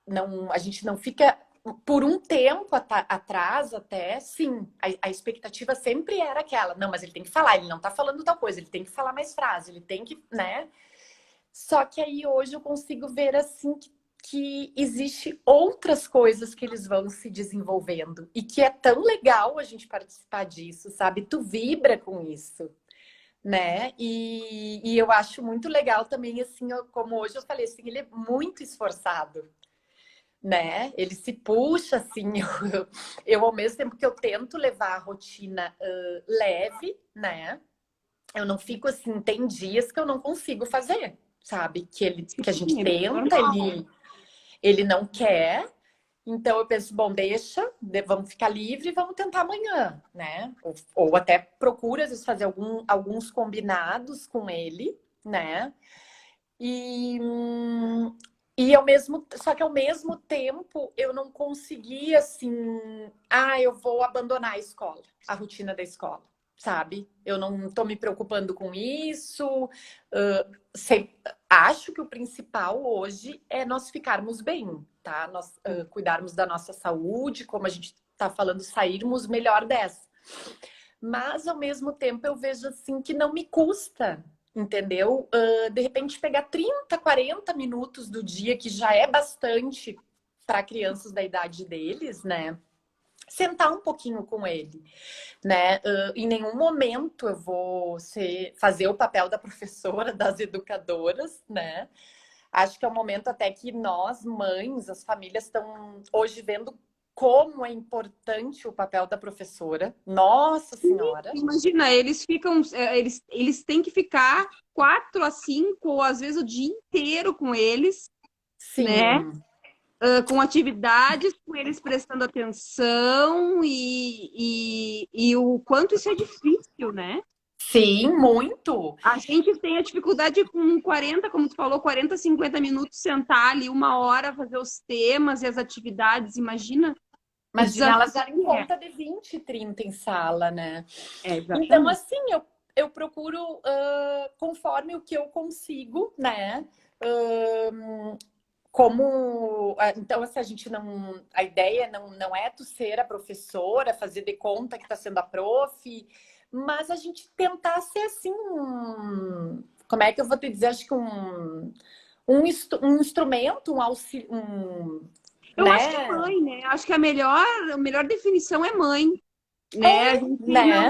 Speaker 2: Não, a gente não fica. Por um tempo atrás, até, sim, a expectativa sempre era aquela, não, mas ele tem que falar, ele não tá falando tal coisa, ele tem que falar mais frase, ele tem que, né? Só que aí hoje eu consigo ver, assim, que existe outras coisas que eles vão se desenvolvendo e que é tão legal a gente participar disso, sabe? Tu vibra com isso, né? E eu acho muito legal também, assim, como hoje eu falei, assim, ele é muito esforçado, né? Ele se puxa, assim, eu ao mesmo tempo que eu tento levar a rotina leve, né? Eu não fico assim, tem dias que eu não consigo fazer, sabe? Que a gente tenta, ele não quer. Então eu penso, bom, deixa, vamos ficar livre e vamos tentar amanhã, né? Ou até procura, às vezes, fazer alguns combinados com ele, né? E, e só que ao mesmo tempo eu não conseguia assim, eu vou abandonar a escola, a rotina da escola, sabe? Eu não tô me preocupando com isso. Acho que o principal hoje é nós ficarmos bem, tá? Nós cuidarmos da nossa saúde, como a gente tá falando, sairmos melhor dessa. Mas ao mesmo tempo eu vejo assim que não me custa, entendeu? De repente pegar 30, 40 minutos do dia, que já é bastante para crianças da idade deles, né? Sentar um pouquinho com ele, né? Em nenhum momento eu vou fazer o papel da professora, das educadoras, né? Acho que é um momento até que nós, mães, as famílias estão hoje vendo como é importante o papel da professora. Nossa Senhora!
Speaker 1: Imagina, eles ficam, eles têm que ficar 4 a 5, ou às vezes o dia inteiro com eles, né?
Speaker 2: Sim,
Speaker 1: Com atividades, com eles prestando atenção e o quanto isso é difícil, né?
Speaker 2: sim, muito.
Speaker 1: A gente tem a dificuldade com 40, como tu falou, 40, 50 minutos, sentar ali 1 hora, fazer os temas e as atividades. Imagina o
Speaker 2: Imagina, elas
Speaker 1: desafio
Speaker 2: darem
Speaker 1: que é.
Speaker 2: conta de 20, 30 em sala, né?
Speaker 1: É,
Speaker 2: Então,
Speaker 1: exatamente.
Speaker 2: assim, eu procuro conforme o que eu consigo, né? Então, assim, a gente não. A ideia não é tu ser a professora, fazer de conta que tá sendo a prof, mas a gente tentar ser assim. Como é que eu vou te dizer? Acho que um instrumento, um auxílio.
Speaker 1: Eu acho que é
Speaker 2: Né?
Speaker 1: mãe, né? Acho que a melhor definição é mãe, né? A
Speaker 2: É,
Speaker 1: gente
Speaker 2: né?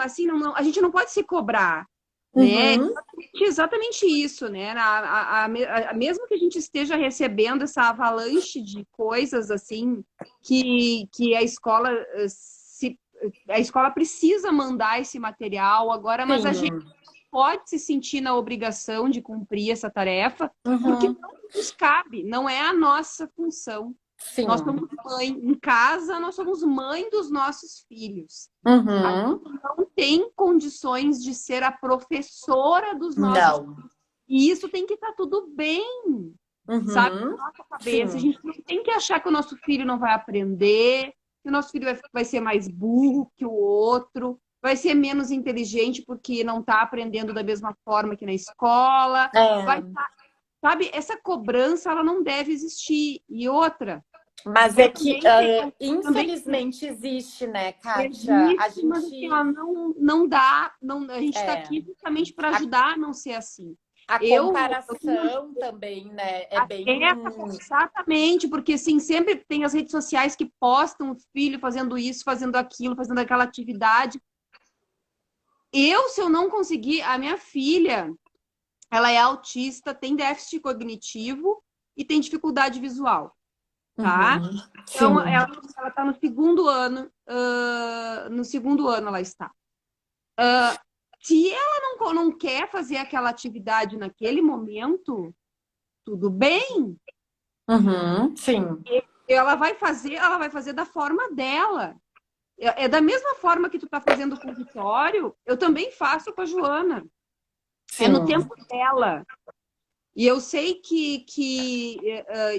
Speaker 1: assim, a gente não pode se cobrar, né?
Speaker 2: Uhum.
Speaker 1: Exatamente isso, né? Mesmo que a gente esteja recebendo essa avalanche de coisas assim que a escola precisa mandar esse material agora, mas a gente
Speaker 2: Sim.
Speaker 1: pode se sentir na obrigação de cumprir essa tarefa, porque
Speaker 2: Uhum.
Speaker 1: não nos cabe, não é a nossa função. Nós
Speaker 2: Sim.
Speaker 1: somos mãe em casa, nós somos mãe dos nossos filhos. A
Speaker 2: Uhum.
Speaker 1: gente não tem condições de ser a professora dos nossos
Speaker 2: Não.
Speaker 1: filhos. E isso tem que estar tudo bem, sabe?
Speaker 2: Uhum.
Speaker 1: Na nossa cabeça. A
Speaker 2: Sim.
Speaker 1: gente não tem que achar que o nosso filho não vai aprender, que o nosso filho vai ser mais burro que o outro, vai ser menos inteligente porque não está aprendendo da mesma forma que na escola.
Speaker 2: É.
Speaker 1: Sabe, essa cobrança ela não deve existir. E outra,
Speaker 2: Mas é
Speaker 1: eu
Speaker 2: que,
Speaker 1: também
Speaker 2: infelizmente, existe, né, Kátia? A
Speaker 1: existe, mas assim,
Speaker 2: gente.
Speaker 1: ó, não dá, não, a gente está
Speaker 2: É.
Speaker 1: aqui justamente para
Speaker 2: A,
Speaker 1: ajudar a não ser assim.
Speaker 2: a
Speaker 1: Eu tenho
Speaker 2: comparação também, né? É bem.
Speaker 1: até exatamente, porque assim, sempre tem as redes sociais que postam o filho fazendo isso, fazendo aquilo, fazendo aquela atividade. Se eu não conseguir, a minha filha, ela é autista, tem déficit cognitivo e tem dificuldade visual, tá?
Speaker 2: Uhum.
Speaker 1: Então,
Speaker 2: Sim.
Speaker 1: ela está no segundo ano, no segundo ano ela está. Se ela não quer fazer aquela atividade naquele momento, tudo bem.
Speaker 2: Uhum. Sim.
Speaker 1: Ela vai fazer da forma dela. É da mesma forma que tu tá fazendo com o Vitório, eu também faço com a Joana. É no
Speaker 2: Sim.
Speaker 1: tempo dela. E eu sei que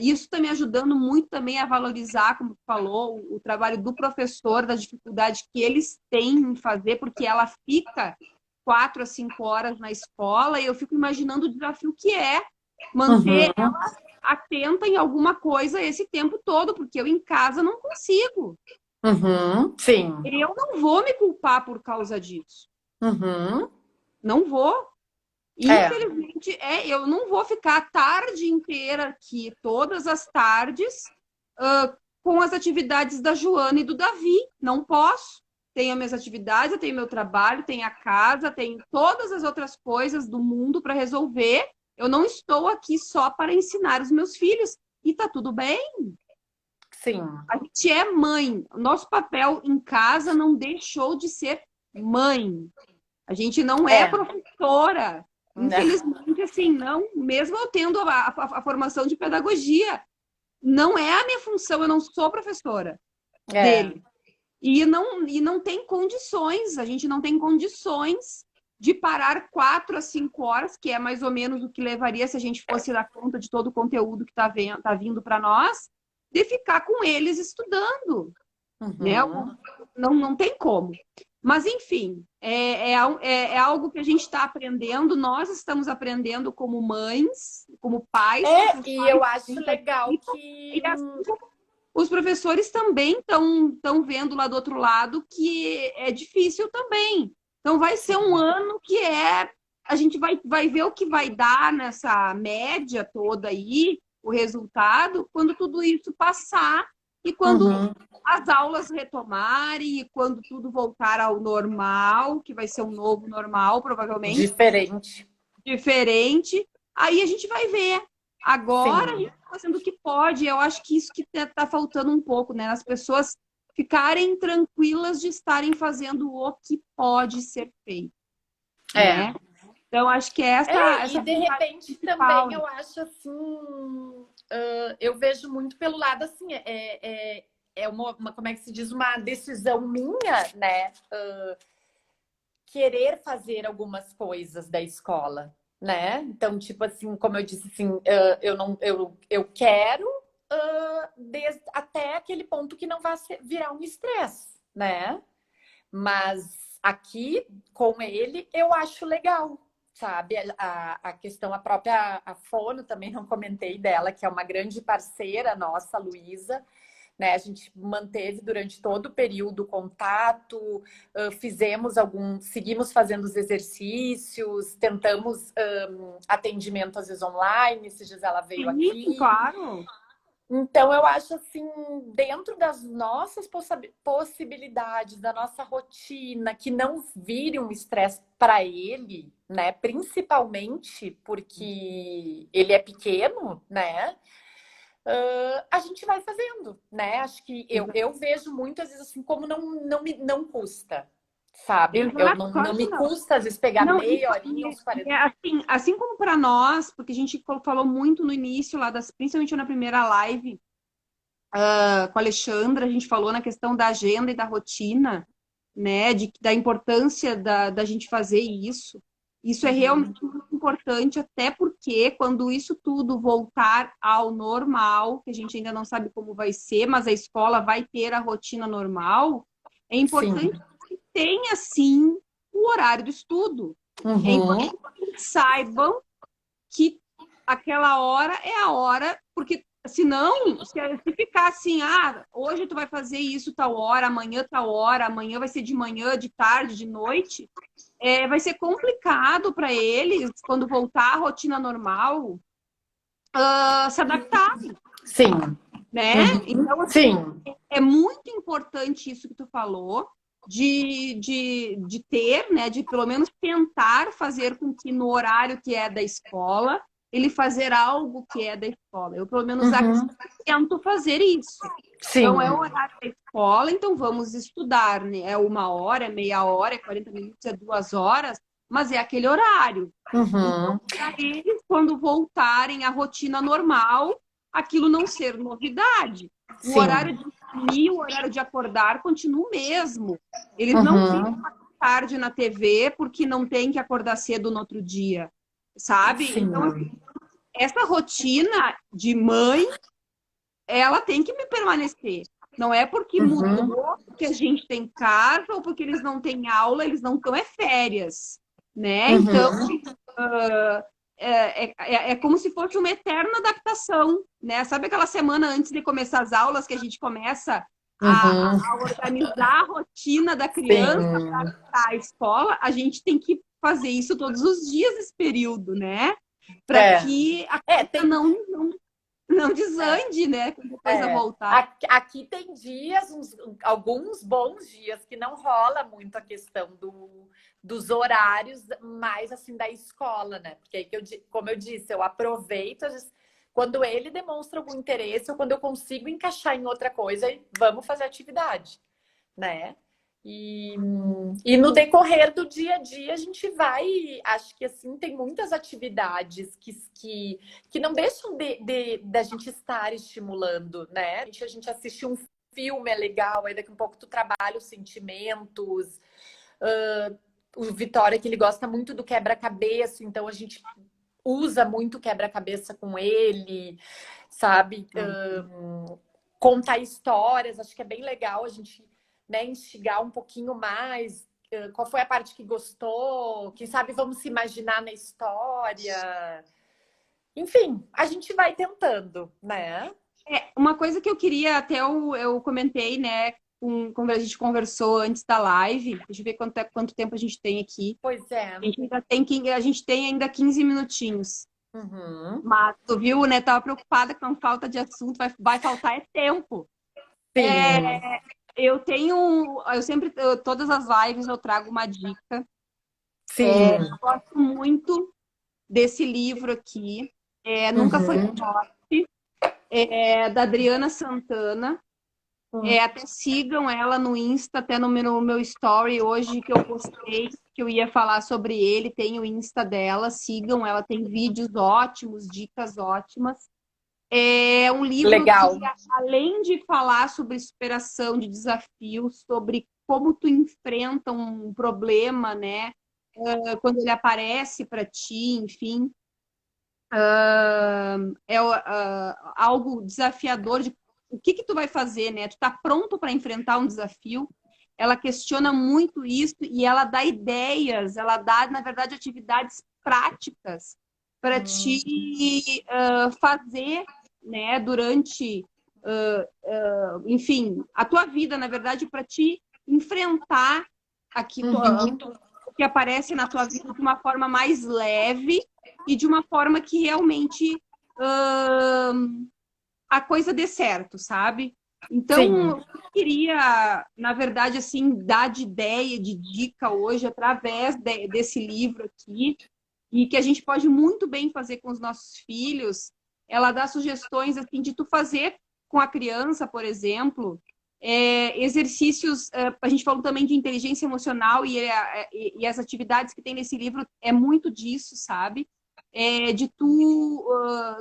Speaker 1: isso está me ajudando muito também a valorizar, como tu falou, o trabalho do professor, da dificuldade que eles têm em fazer, porque ela fica 4 a 5 horas na escola e eu fico imaginando o desafio que é manter
Speaker 2: Uhum.
Speaker 1: atenta em alguma coisa esse tempo todo, porque eu em casa não consigo.
Speaker 2: Uhum. Sim.
Speaker 1: Eu não vou me culpar por causa disso.
Speaker 2: Uhum.
Speaker 1: Não vou.
Speaker 2: É.
Speaker 1: Infelizmente, eu não vou ficar a tarde inteira aqui, todas as tardes, com as atividades da Joana e do Davi. Não posso. Tenho as minhas atividades, eu tenho meu trabalho, tenho a casa, tenho todas as outras coisas do mundo para resolver. Eu não estou aqui só para ensinar os meus filhos. E tá tudo bem.
Speaker 2: Sim.
Speaker 1: A gente é mãe. O nosso papel em casa não deixou de ser mãe. A gente não é
Speaker 2: É.
Speaker 1: professora.
Speaker 2: Né?
Speaker 1: Infelizmente, assim, não, mesmo eu tendo a formação de pedagogia, não é a minha função, eu não sou professora
Speaker 2: É.
Speaker 1: dele. E não tem condições, a gente não tem condições de parar 4 a 5 horas, que é mais ou menos o que levaria se a gente fosse dar conta de todo o conteúdo que tá vindo para nós, de ficar com eles estudando, né?
Speaker 2: Uhum.
Speaker 1: Não tem como. Mas, enfim, é algo que a gente está aprendendo, nós estamos aprendendo como mães, como pais, porque os
Speaker 2: E
Speaker 1: pais
Speaker 2: eu acho
Speaker 1: ainda
Speaker 2: legal
Speaker 1: ficam,
Speaker 2: que
Speaker 1: e assim os professores também estão vendo lá do outro lado que é difícil também. Então, vai ser um ano que a gente vai ver o que vai dar nessa média toda aí, o resultado, quando tudo isso passar e quando
Speaker 2: Uhum.
Speaker 1: as aulas retomarem e quando tudo voltar ao normal, que vai ser um novo normal, provavelmente,
Speaker 2: Diferente.
Speaker 1: diferente, aí a gente vai ver. Agora a
Speaker 2: Sim.
Speaker 1: gente está fazendo o que pode. Eu acho que isso que está faltando um pouco, né? As pessoas ficarem tranquilas de estarem fazendo o que pode ser feito,
Speaker 2: É.
Speaker 1: né? Então, acho que
Speaker 2: E
Speaker 1: essa
Speaker 2: de
Speaker 1: mensagem
Speaker 2: repente
Speaker 1: principal,
Speaker 2: também
Speaker 1: né?
Speaker 2: eu acho assim, eu vejo muito pelo lado assim, como é que se diz, uma decisão minha, né? Querer fazer algumas coisas da escola, né? Então, tipo assim, como eu disse assim, eu não, eu quero até aquele ponto que não vai virar um estresse, né? Mas aqui, com ele, eu acho legal, sabe? A questão, a própria a Fono, também não comentei dela, que é uma grande parceira nossa, Luísa, né? A gente manteve durante todo o período contato, seguimos fazendo os exercícios, tentamos atendimento às vezes online, esses dias ela veio
Speaker 1: Sim,
Speaker 2: aqui.
Speaker 1: claro.
Speaker 2: Então, eu acho assim, dentro das nossas possibilidades, da nossa rotina, que não vire um estresse para ele, né? Principalmente porque ele é pequeno, né? A gente vai fazendo, né? Acho que eu vejo muitas vezes assim, como não custa, sabe? Eu
Speaker 1: Exato,
Speaker 2: não
Speaker 1: claro que
Speaker 2: me
Speaker 1: não.
Speaker 2: custa, às vezes, pegar
Speaker 1: Não,
Speaker 2: meia horinha, uns
Speaker 1: e
Speaker 2: 40.
Speaker 1: é assim como para nós, porque a gente falou muito no início lá principalmente na primeira live, com a Alexandra, a gente falou na questão da agenda e da rotina, né, da importância da gente fazer isso. Isso é
Speaker 2: Uhum.
Speaker 1: realmente muito importante, até porque quando isso tudo voltar ao normal, que a gente ainda não sabe como vai ser, mas a escola vai ter a rotina normal, é importante
Speaker 2: Sim.
Speaker 1: que tenha, sim, o horário do estudo. É
Speaker 2: Uhum.
Speaker 1: importante que saibam que aquela hora é a hora, porque senão, se ficar assim, hoje tu vai fazer isso tal hora, amanhã vai ser de manhã, de tarde, de noite, vai ser complicado para eles, quando voltar à rotina normal, se adaptarem,
Speaker 2: Sim.
Speaker 1: né?
Speaker 2: Uhum.
Speaker 1: Então, assim,
Speaker 2: Sim.
Speaker 1: é muito importante isso que tu falou, de ter, né, de pelo menos tentar fazer com que no horário que é da escola, ele fazer algo que é da escola. Eu, pelo menos, aqui
Speaker 2: Uhum.
Speaker 1: tento fazer isso. Então, é o
Speaker 2: Sim.
Speaker 1: horário da escola, então vamos estudar, né? É 1 hora, é meia hora, é 40 minutos, é 2 horas, mas é aquele horário. Então,
Speaker 2: Uhum.
Speaker 1: para eles, quando voltarem à rotina normal, aquilo não ser novidade. O horário
Speaker 2: Sim.
Speaker 1: de dormir, o horário de acordar continua o mesmo. Eles não ficam
Speaker 2: Uhum.
Speaker 1: tarde na TV porque não tem que acordar cedo no outro dia, sabe?
Speaker 2: Sim.
Speaker 1: Então, assim, essa rotina de mãe, ela tem que me permanecer. Não é porque
Speaker 2: Uhum.
Speaker 1: mudou, porque a gente tem casa ou porque eles não têm aula, eles não estão férias, né? Então,
Speaker 2: Uhum.
Speaker 1: é como se fosse uma eterna adaptação, né? Sabe aquela semana antes de começar as aulas que a gente começa
Speaker 2: Uhum.
Speaker 1: a organizar a rotina da criança
Speaker 2: Sim.
Speaker 1: para a escola? A gente tem que fazer isso todos os dias nesse período, né? Para
Speaker 2: É.
Speaker 1: que a
Speaker 2: É,
Speaker 1: coisa
Speaker 2: tem.
Speaker 1: não
Speaker 2: É.
Speaker 1: desande, né? Quando a coisa
Speaker 2: É.
Speaker 1: voltar.
Speaker 2: Aqui tem dias, alguns bons dias, que não rola muito a questão dos horários, mais assim da escola, né? Porque aí como eu disse, eu aproveito, às vezes, quando ele demonstra algum interesse ou quando eu consigo encaixar em outra coisa, vamos fazer atividade, né? E, e no decorrer do dia a dia a gente vai, acho que assim, tem muitas atividades que não deixam da gente estar estimulando, né? A gente assiste um filme, é legal, aí daqui a um pouco tu trabalha os sentimentos, o Vitória, que ele gosta muito do quebra-cabeça, então a gente usa muito quebra-cabeça com ele, sabe? Contar histórias, acho que é bem legal a gente, né, instigar um pouquinho mais. Qual foi a parte que gostou? Quem sabe vamos se imaginar na história. Enfim, a gente vai tentando, né?
Speaker 1: Uma coisa que eu queria, até eu comentei, né, quando a gente conversou antes da live, deixa eu ver quanto tempo a gente tem aqui.
Speaker 2: Pois é.
Speaker 1: A gente tem ainda 15 minutinhos.
Speaker 2: Uhum.
Speaker 1: Mas tu viu, né? Tava preocupada com falta de assunto, vai faltar tempo.
Speaker 2: Sim.
Speaker 1: Eu sempre, todas as lives eu trago uma dica.
Speaker 2: Sim.
Speaker 1: Eu gosto muito desse livro aqui. Nunca Foi
Speaker 2: Uhum.
Speaker 1: Sorte, da Adriana Santana. Até sigam ela no Insta, até no meu story hoje que eu postei, que eu ia falar sobre ele, tem o Insta dela, sigam, ela tem vídeos ótimos, dicas ótimas. É um livro
Speaker 2: Legal.
Speaker 1: que, além de falar sobre superação de desafios, sobre como tu enfrenta um problema, né? Quando ele aparece para ti, enfim, algo desafiador de o que tu vai fazer, né? Tu tá pronto para enfrentar um desafio? Ela questiona muito isso e ela dá ideias, ela dá, na verdade, atividades práticas para te fazer, né, durante, enfim, a tua vida, na verdade, para te enfrentar aquilo que aparece na tua vida de uma forma mais leve e de uma forma que realmente a coisa dê certo, sabe? Então,
Speaker 2: Sim.
Speaker 1: eu queria, na verdade, assim, dar de ideia, de dica hoje, através desse livro aqui, e que a gente pode muito bem fazer com os nossos filhos. Ela dá sugestões, assim, de tu fazer com a criança, por exemplo, exercícios. A gente falou também de inteligência emocional e as atividades que tem nesse livro é muito disso, sabe? De tu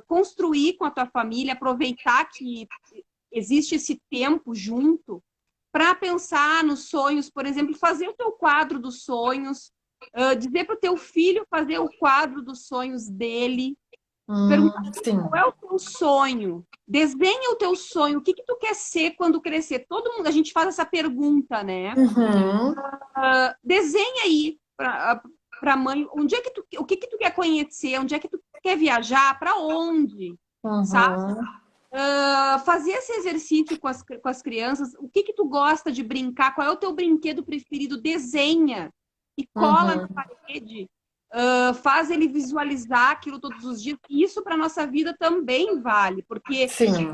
Speaker 1: construir com a tua família, aproveitar que existe esse tempo junto para pensar nos sonhos, por exemplo, fazer o teu quadro dos sonhos, dizer para o teu filho fazer o quadro dos sonhos dele, perguntar
Speaker 2: Sim.
Speaker 1: qual é o teu sonho, desenha o teu sonho, o que que tu quer ser quando crescer? Todo mundo, a gente faz essa pergunta, né?
Speaker 2: Uhum.
Speaker 1: Desenha aí para mãe, onde é que o que que tu quer conhecer, onde é que tu quer viajar, para onde, sabe?
Speaker 2: Uhum.
Speaker 1: Fazer esse exercício com as crianças, o que que tu gosta de brincar, qual é o teu brinquedo preferido, desenha e cola na
Speaker 2: Uhum.
Speaker 1: parede, faz ele visualizar aquilo todos os dias. E isso para nossa vida também vale, porque
Speaker 2: Sim.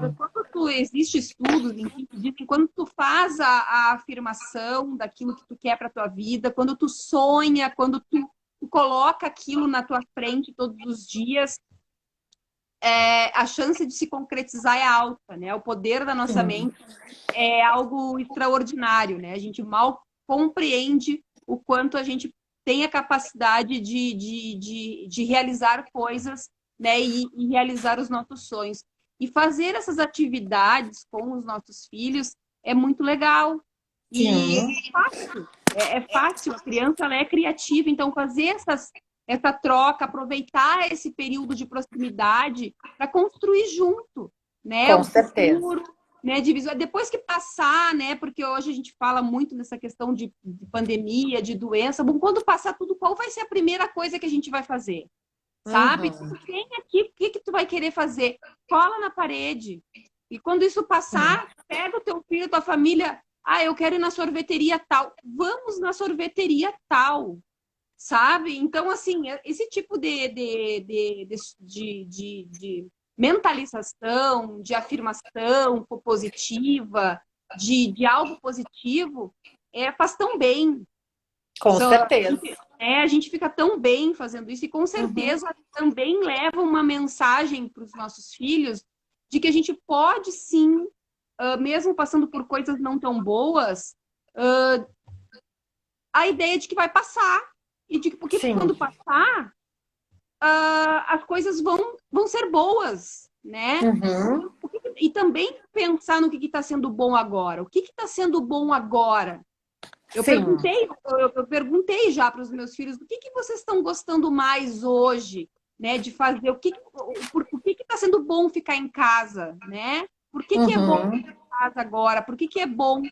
Speaker 1: existe estudos, enfim, que dizem que quando tu faz a afirmação daquilo que tu quer para tua vida, quando tu sonha, quando tu coloca aquilo na tua frente todos os dias, a chance de se concretizar é alta, né? O poder da nossa
Speaker 2: Sim.
Speaker 1: mente é algo extraordinário, né? A gente mal compreende o quanto a gente tem a capacidade de realizar coisas, né? E realizar os nossos sonhos. E fazer essas atividades com os nossos filhos é muito legal. E
Speaker 2: Sim.
Speaker 1: é fácil, a criança ela é criativa, então fazer essa troca, aproveitar esse período de proximidade para construir junto, né?
Speaker 2: Com
Speaker 1: O
Speaker 2: certeza.
Speaker 1: futuro, né? Depois que passar, né? Porque hoje a gente fala muito dessa questão de pandemia, de doença. Bom, quando passar tudo, qual vai ser a primeira coisa que a gente vai fazer? Sabe?
Speaker 2: Uhum.
Speaker 1: Tu tem aqui, o que que tu vai querer fazer? Cola na parede. E quando isso passar, pega o teu filho, tua família. Ah, eu quero ir na sorveteria tal. Vamos na sorveteria tal, sabe? Então, assim, esse tipo de mentalização, de afirmação positiva, de algo positivo, faz tão bem.
Speaker 2: Com certeza.
Speaker 1: A gente fica tão bem fazendo isso, e com
Speaker 2: Uhum.
Speaker 1: certeza também leva uma mensagem para os nossos filhos de que a gente pode sim, mesmo passando por coisas não tão boas, a ideia de que vai passar. E de que, porque
Speaker 2: Sim.
Speaker 1: quando passar, as coisas vão ser boas, né?
Speaker 2: Uhum.
Speaker 1: E também pensar no que está sendo bom agora. O que está sendo bom agora? Eu
Speaker 2: Sim.
Speaker 1: perguntei, eu perguntei já para os meus filhos o que vocês estão gostando mais hoje, né, de fazer, o que está sendo bom ficar em casa, né? Por que é bom
Speaker 2: Uhum.
Speaker 1: ficar em casa agora? Por que é bom?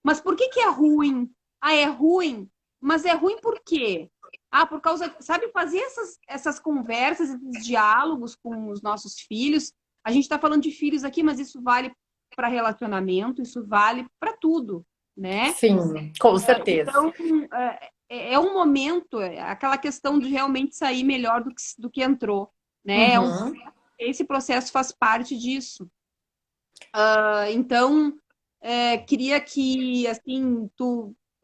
Speaker 1: Mas por que é ruim? Ah, é ruim, mas é ruim por quê? Ah, por causa, sabe, fazer essas conversas, esses diálogos com os nossos filhos. A gente está falando de filhos aqui, mas isso vale para relacionamento, isso vale para tudo, né?
Speaker 2: Sim, com certeza.
Speaker 1: Então, é um momento, aquela questão de realmente sair melhor do que entrou, né?
Speaker 2: Uhum.
Speaker 1: Esse processo faz parte disso. Então, queria que, assim,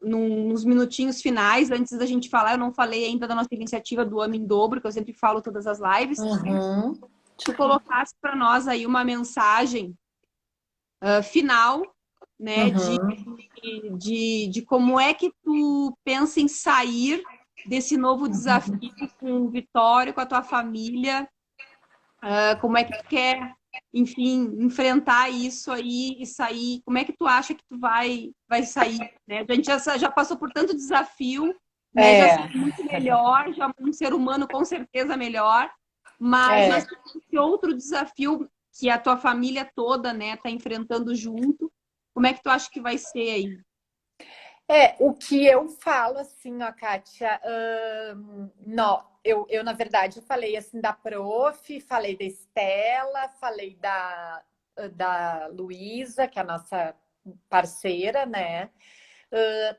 Speaker 1: nos minutinhos finais, antes da gente falar, eu não falei ainda da nossa iniciativa do Ame em Dobro, que eu sempre falo todas as lives,
Speaker 2: Uhum.
Speaker 1: tu colocasse para nós aí uma mensagem final, né,
Speaker 2: Uhum.
Speaker 1: de como é que tu pensa em sair desse novo desafio com o Vitório, com a tua família, como é que tu quer, enfim, enfrentar isso aí e sair, como é que tu acha que tu vai sair, né? A gente já passou por tanto desafio, né, já
Speaker 2: É,
Speaker 1: saiu muito melhor, já um ser humano com certeza melhor, mas
Speaker 2: é.
Speaker 1: nós temos esse outro desafio que a tua família toda, né, tá enfrentando junto. Como é que tu acha que vai ser aí?
Speaker 2: O que eu falo, assim, ó, Kátia, não, na verdade, eu falei, assim, da prof, falei da Estela, falei da Luísa, que é a nossa parceira, né?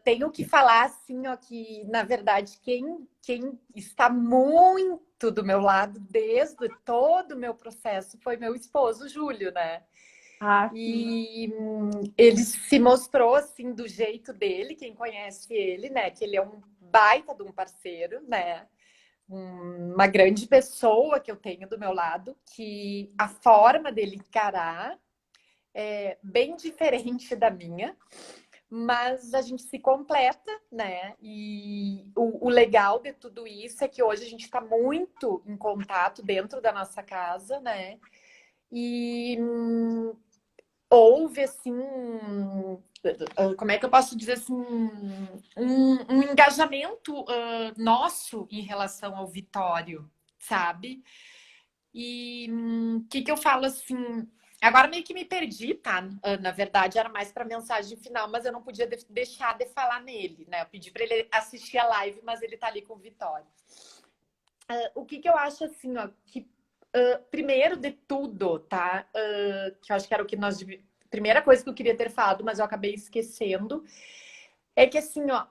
Speaker 2: Tenho que falar, assim, ó, que, na verdade, quem está muito do meu lado desde todo o meu processo foi meu esposo, Júlio, né?
Speaker 1: Ah, sim.
Speaker 2: E ele se mostrou assim do jeito dele, quem conhece ele, né? Que ele é um baita de um parceiro, né? Uma grande pessoa que eu tenho do meu lado, que a forma dele encarar é bem diferente da minha, mas a gente se completa, né? E o legal de tudo isso é que hoje a gente está muito em contato dentro da nossa casa, né? E houve assim, como é que eu posso dizer assim, um engajamento nosso em relação ao Vitório, sabe? E o que eu falo assim? Agora meio que me perdi, tá? Na verdade, era mais para mensagem final, mas eu não podia deixar de falar nele, né? Eu pedi para ele assistir a live, mas ele tá ali com o Vitório. O que eu acho assim, ó, que primeiro de tudo, tá? Que eu acho que era o que nós. Primeira coisa que eu queria ter falado, mas eu acabei esquecendo, é que assim, ó,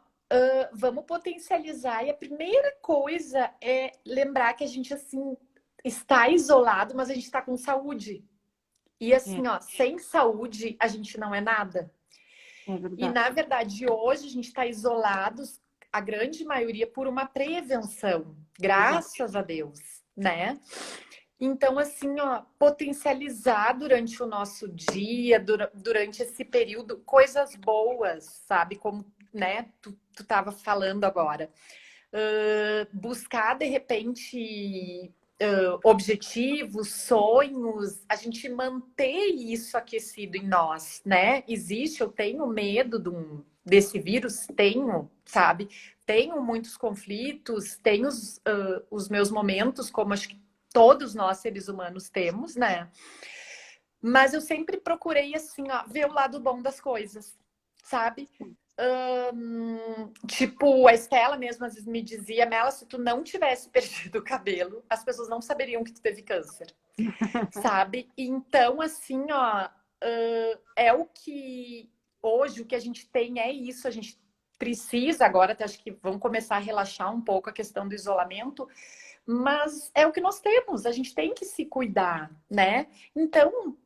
Speaker 2: vamos potencializar. E a primeira coisa é lembrar que a gente, assim, está isolado, mas a gente está com saúde. E
Speaker 1: É,
Speaker 2: assim, ó, sem saúde, a gente não é nada.
Speaker 1: é
Speaker 2: E,
Speaker 1: verdade.
Speaker 2: na verdade, hoje a gente está isolados, a grande maioria, por uma prevenção,
Speaker 1: Exato.
Speaker 2: graças a Deus, né? Então, assim, ó, potencializar durante o nosso dia, durante esse período, coisas boas, sabe? Como, né, tu tava falando agora. Buscar, de repente, objetivos, sonhos, a gente manter isso aquecido em nós, né? Existe, eu tenho medo desse vírus, tenho, sabe? Tenho muitos conflitos, tenho os meus momentos, como acho que todos nós seres humanos temos, né? Mas eu sempre procurei, assim, ó, ver o lado bom das coisas, sabe? Tipo, a Estela mesmo às vezes me dizia, Mela, se tu não tivesse perdido o cabelo, as pessoas não saberiam que tu teve câncer, sabe? Então, assim, ó, é o que hoje o que a gente tem é isso, a gente precisa agora, até acho que vão começar a relaxar um pouco a questão do isolamento, mas é o que nós temos, a gente tem que se cuidar, né? Então,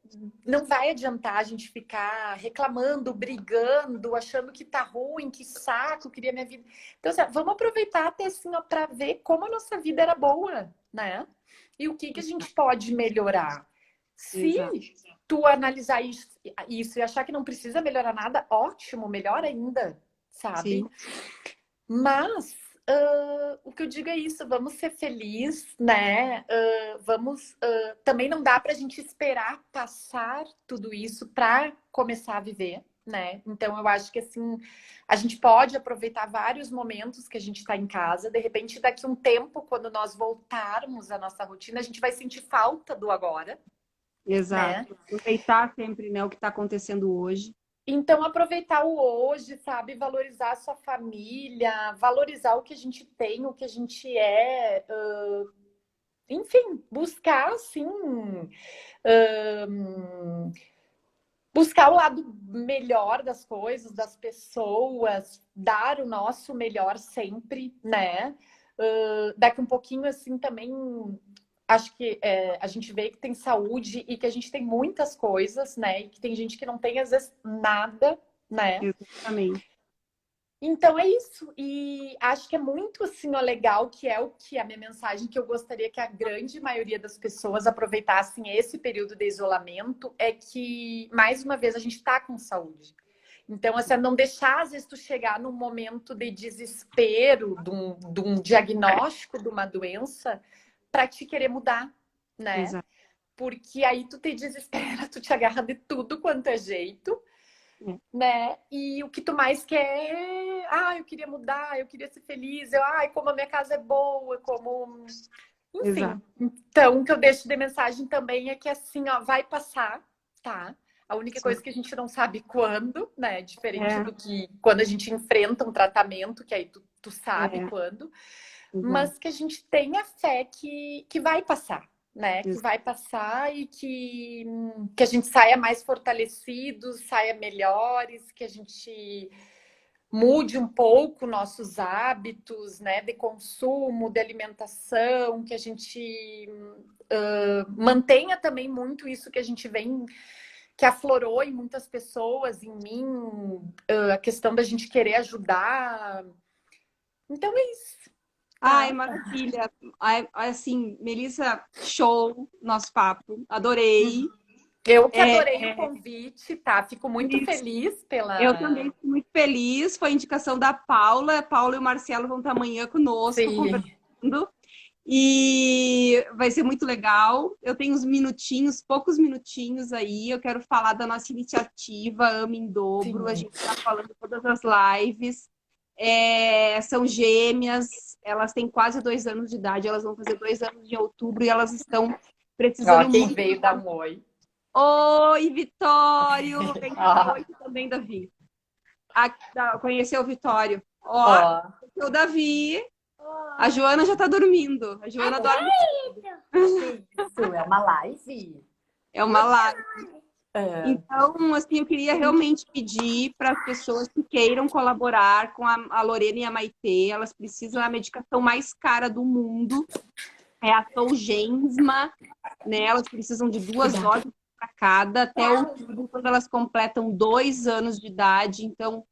Speaker 2: não vai adiantar a gente ficar reclamando, brigando, achando que tá ruim, que saco, queria minha vida. Então, assim, vamos aproveitar até assim, para ver como a nossa vida era boa, né? E o que a gente pode melhorar. Se
Speaker 1: Exato.
Speaker 2: tu analisar isso e achar que não precisa melhorar nada, ótimo, melhor ainda, sabe?
Speaker 1: Sim.
Speaker 2: Mas o que eu digo é isso, vamos ser felizes, né? Vamos. Também não dá para a gente esperar passar tudo isso para começar a viver, né? Então, eu acho que, assim, a gente pode aproveitar vários momentos que a gente está em casa. De repente, daqui a um tempo, quando nós voltarmos à nossa rotina, a gente vai sentir falta do agora, né?
Speaker 1: Exato. Aproveitar sempre, né, o que está acontecendo hoje.
Speaker 2: Então, aproveitar o hoje, sabe? Valorizar a sua família, valorizar o que a gente tem, o que a gente é. Enfim, buscar, assim, buscar o lado melhor das coisas, das pessoas, dar o nosso melhor sempre, né? Daqui um pouquinho, assim, também acho que a gente vê que tem saúde e que a gente tem muitas coisas, né? E que tem gente que não tem, às vezes, nada, né?
Speaker 1: Exatamente.
Speaker 2: Então é isso. E acho que é muito assim, ó, legal, que é o que a minha mensagem que eu gostaria que a grande maioria das pessoas aproveitassem esse período de isolamento é que, mais uma vez, a gente está com saúde. Então, assim, não deixar, às vezes, tu chegar num momento de desespero, de um diagnóstico de uma doença, para te querer mudar, né?
Speaker 1: Exato.
Speaker 2: Porque aí tu te desespera, tu te agarra de tudo quanto é jeito,
Speaker 1: É.
Speaker 2: né? E o que tu mais quer é, eu queria mudar, eu queria ser feliz, como a minha casa é boa, como... Enfim.
Speaker 1: Exato.
Speaker 2: Então, o que eu deixo de mensagem também é que, assim, ó, vai passar, tá? A única
Speaker 1: Sim.
Speaker 2: coisa que a gente não sabe quando, né? Diferente
Speaker 1: É,
Speaker 2: do que quando a gente enfrenta um tratamento, que aí tu sabe
Speaker 1: é,
Speaker 2: quando,
Speaker 1: exato.
Speaker 2: mas que a gente tenha fé que vai passar, né? Que
Speaker 1: Exato.
Speaker 2: vai passar e que a gente saia mais fortalecidos, saia melhores, que a gente mude um pouco nossos hábitos, né, de consumo, de alimentação, que a gente mantenha também muito isso que a gente vem, que aflorou em muitas pessoas, em mim, a questão da gente querer ajudar. Então é isso,
Speaker 1: Ai,
Speaker 2: tá?
Speaker 1: maravilha. Ai, assim, Melissa, show nosso papo. Adorei.
Speaker 2: Eu que
Speaker 1: É,
Speaker 2: adorei o convite, tá? Fico muito
Speaker 1: isso.
Speaker 2: feliz
Speaker 1: Eu também
Speaker 2: pela.
Speaker 1: fico muito feliz. Foi indicação da Paula. A Paula e o Marcelo vão estar amanhã conosco
Speaker 2: Sim.
Speaker 1: conversando. E vai ser muito legal. Eu tenho uns minutinhos, poucos minutinhos aí. Eu quero falar da nossa iniciativa Ama em Dobro. A
Speaker 2: Sim.
Speaker 1: gente está falando todas as lives. São gêmeas, elas têm quase 2 anos de idade, elas vão fazer 2 anos em outubro e elas estão
Speaker 2: Ó,
Speaker 1: precisando
Speaker 2: quem
Speaker 1: muito.
Speaker 2: veio dar um oi.
Speaker 1: Oi, Vitório! Vem cá dar
Speaker 2: Ó,
Speaker 1: oi também, Davi. Conheceu o Vitório. Ó,
Speaker 2: ó.
Speaker 1: o Davi. A Joana já tá dormindo. A Joana dorme.
Speaker 2: Que isso, é uma live?
Speaker 1: É uma live.
Speaker 2: É.
Speaker 1: Então, assim, eu queria realmente pedir para as pessoas que queiram colaborar com a Lorena e a Maitê. Elas precisam da medicação mais cara do mundo. É a Zolgensma, né? Elas precisam de 2 doses para cada, até outubro, quando elas completam 2 anos de idade. Então,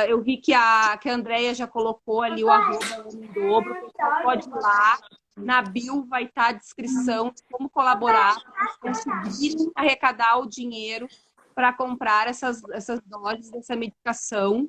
Speaker 1: eu vi que a Andrea já colocou ali o arroba em dobro, o pessoal pode ir lá. Na bio vai estar a descrição de como colaborar para vocês conseguirem arrecadar o dinheiro para comprar essas doses dessa medicação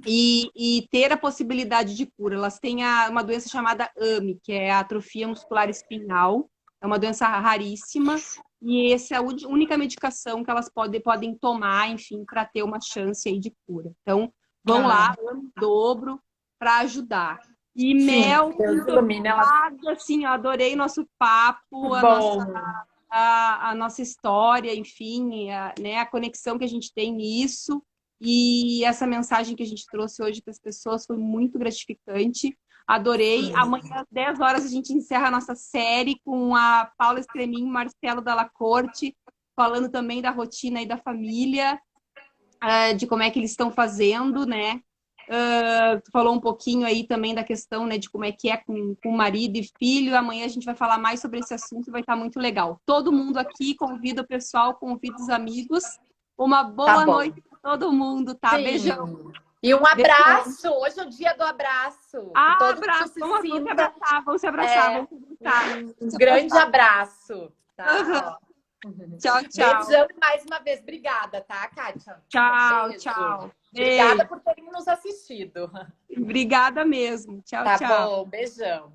Speaker 1: e ter a possibilidade de cura. Elas têm uma doença chamada AME, que é a atrofia muscular espinhal. É uma doença raríssima e essa é a única medicação que elas podem tomar, enfim, para ter uma chance aí de cura. Então, vão lá, AME em dobro, para ajudar. E
Speaker 2: Sim,
Speaker 1: Mel,
Speaker 2: Deus
Speaker 1: muito
Speaker 2: ilumine elas.
Speaker 1: obrigada, assim, eu adorei nosso papo,
Speaker 2: Bom,
Speaker 1: a nossa história, enfim, né, a conexão que a gente tem nisso. E essa mensagem que a gente trouxe hoje para as pessoas foi muito gratificante. Adorei. Amanhã, às 10 horas, a gente encerra a nossa série com a Paula Escremin e o Marcelo Dalla Corte, falando também da rotina e da família, de como é que eles estão fazendo, né? Tu falou um pouquinho aí também da questão, né, de como é que é com marido e filho. Amanhã a gente vai falar mais sobre esse assunto e vai estar muito legal. Todo mundo aqui, convida o pessoal, convida os amigos. Uma
Speaker 2: tá
Speaker 1: boa
Speaker 2: bom.
Speaker 1: noite para todo mundo, tá? Beijão.
Speaker 2: Sim. E um
Speaker 1: Beijão.
Speaker 2: abraço. Hoje é o dia do abraço. Que todo mundo
Speaker 1: Abraço.
Speaker 2: se
Speaker 1: Vamos se
Speaker 2: sinta.
Speaker 1: abraçar, vamos se abraçar, vamos se abraçar.
Speaker 2: Um grande abraço.
Speaker 1: Uhum.
Speaker 2: Tá? Ó.
Speaker 1: Tchau, tchau.
Speaker 2: Beijão e mais uma vez. Obrigada, tá, Kátia?
Speaker 1: Tchau,
Speaker 2: Beijo.
Speaker 1: tchau.
Speaker 2: Obrigada
Speaker 1: Beijo.
Speaker 2: por terem nos assistido.
Speaker 1: Obrigada mesmo. Tchau,
Speaker 2: Tá
Speaker 1: tchau.
Speaker 2: bom, beijão.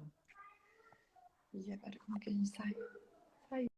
Speaker 2: E agora como que a gente sai?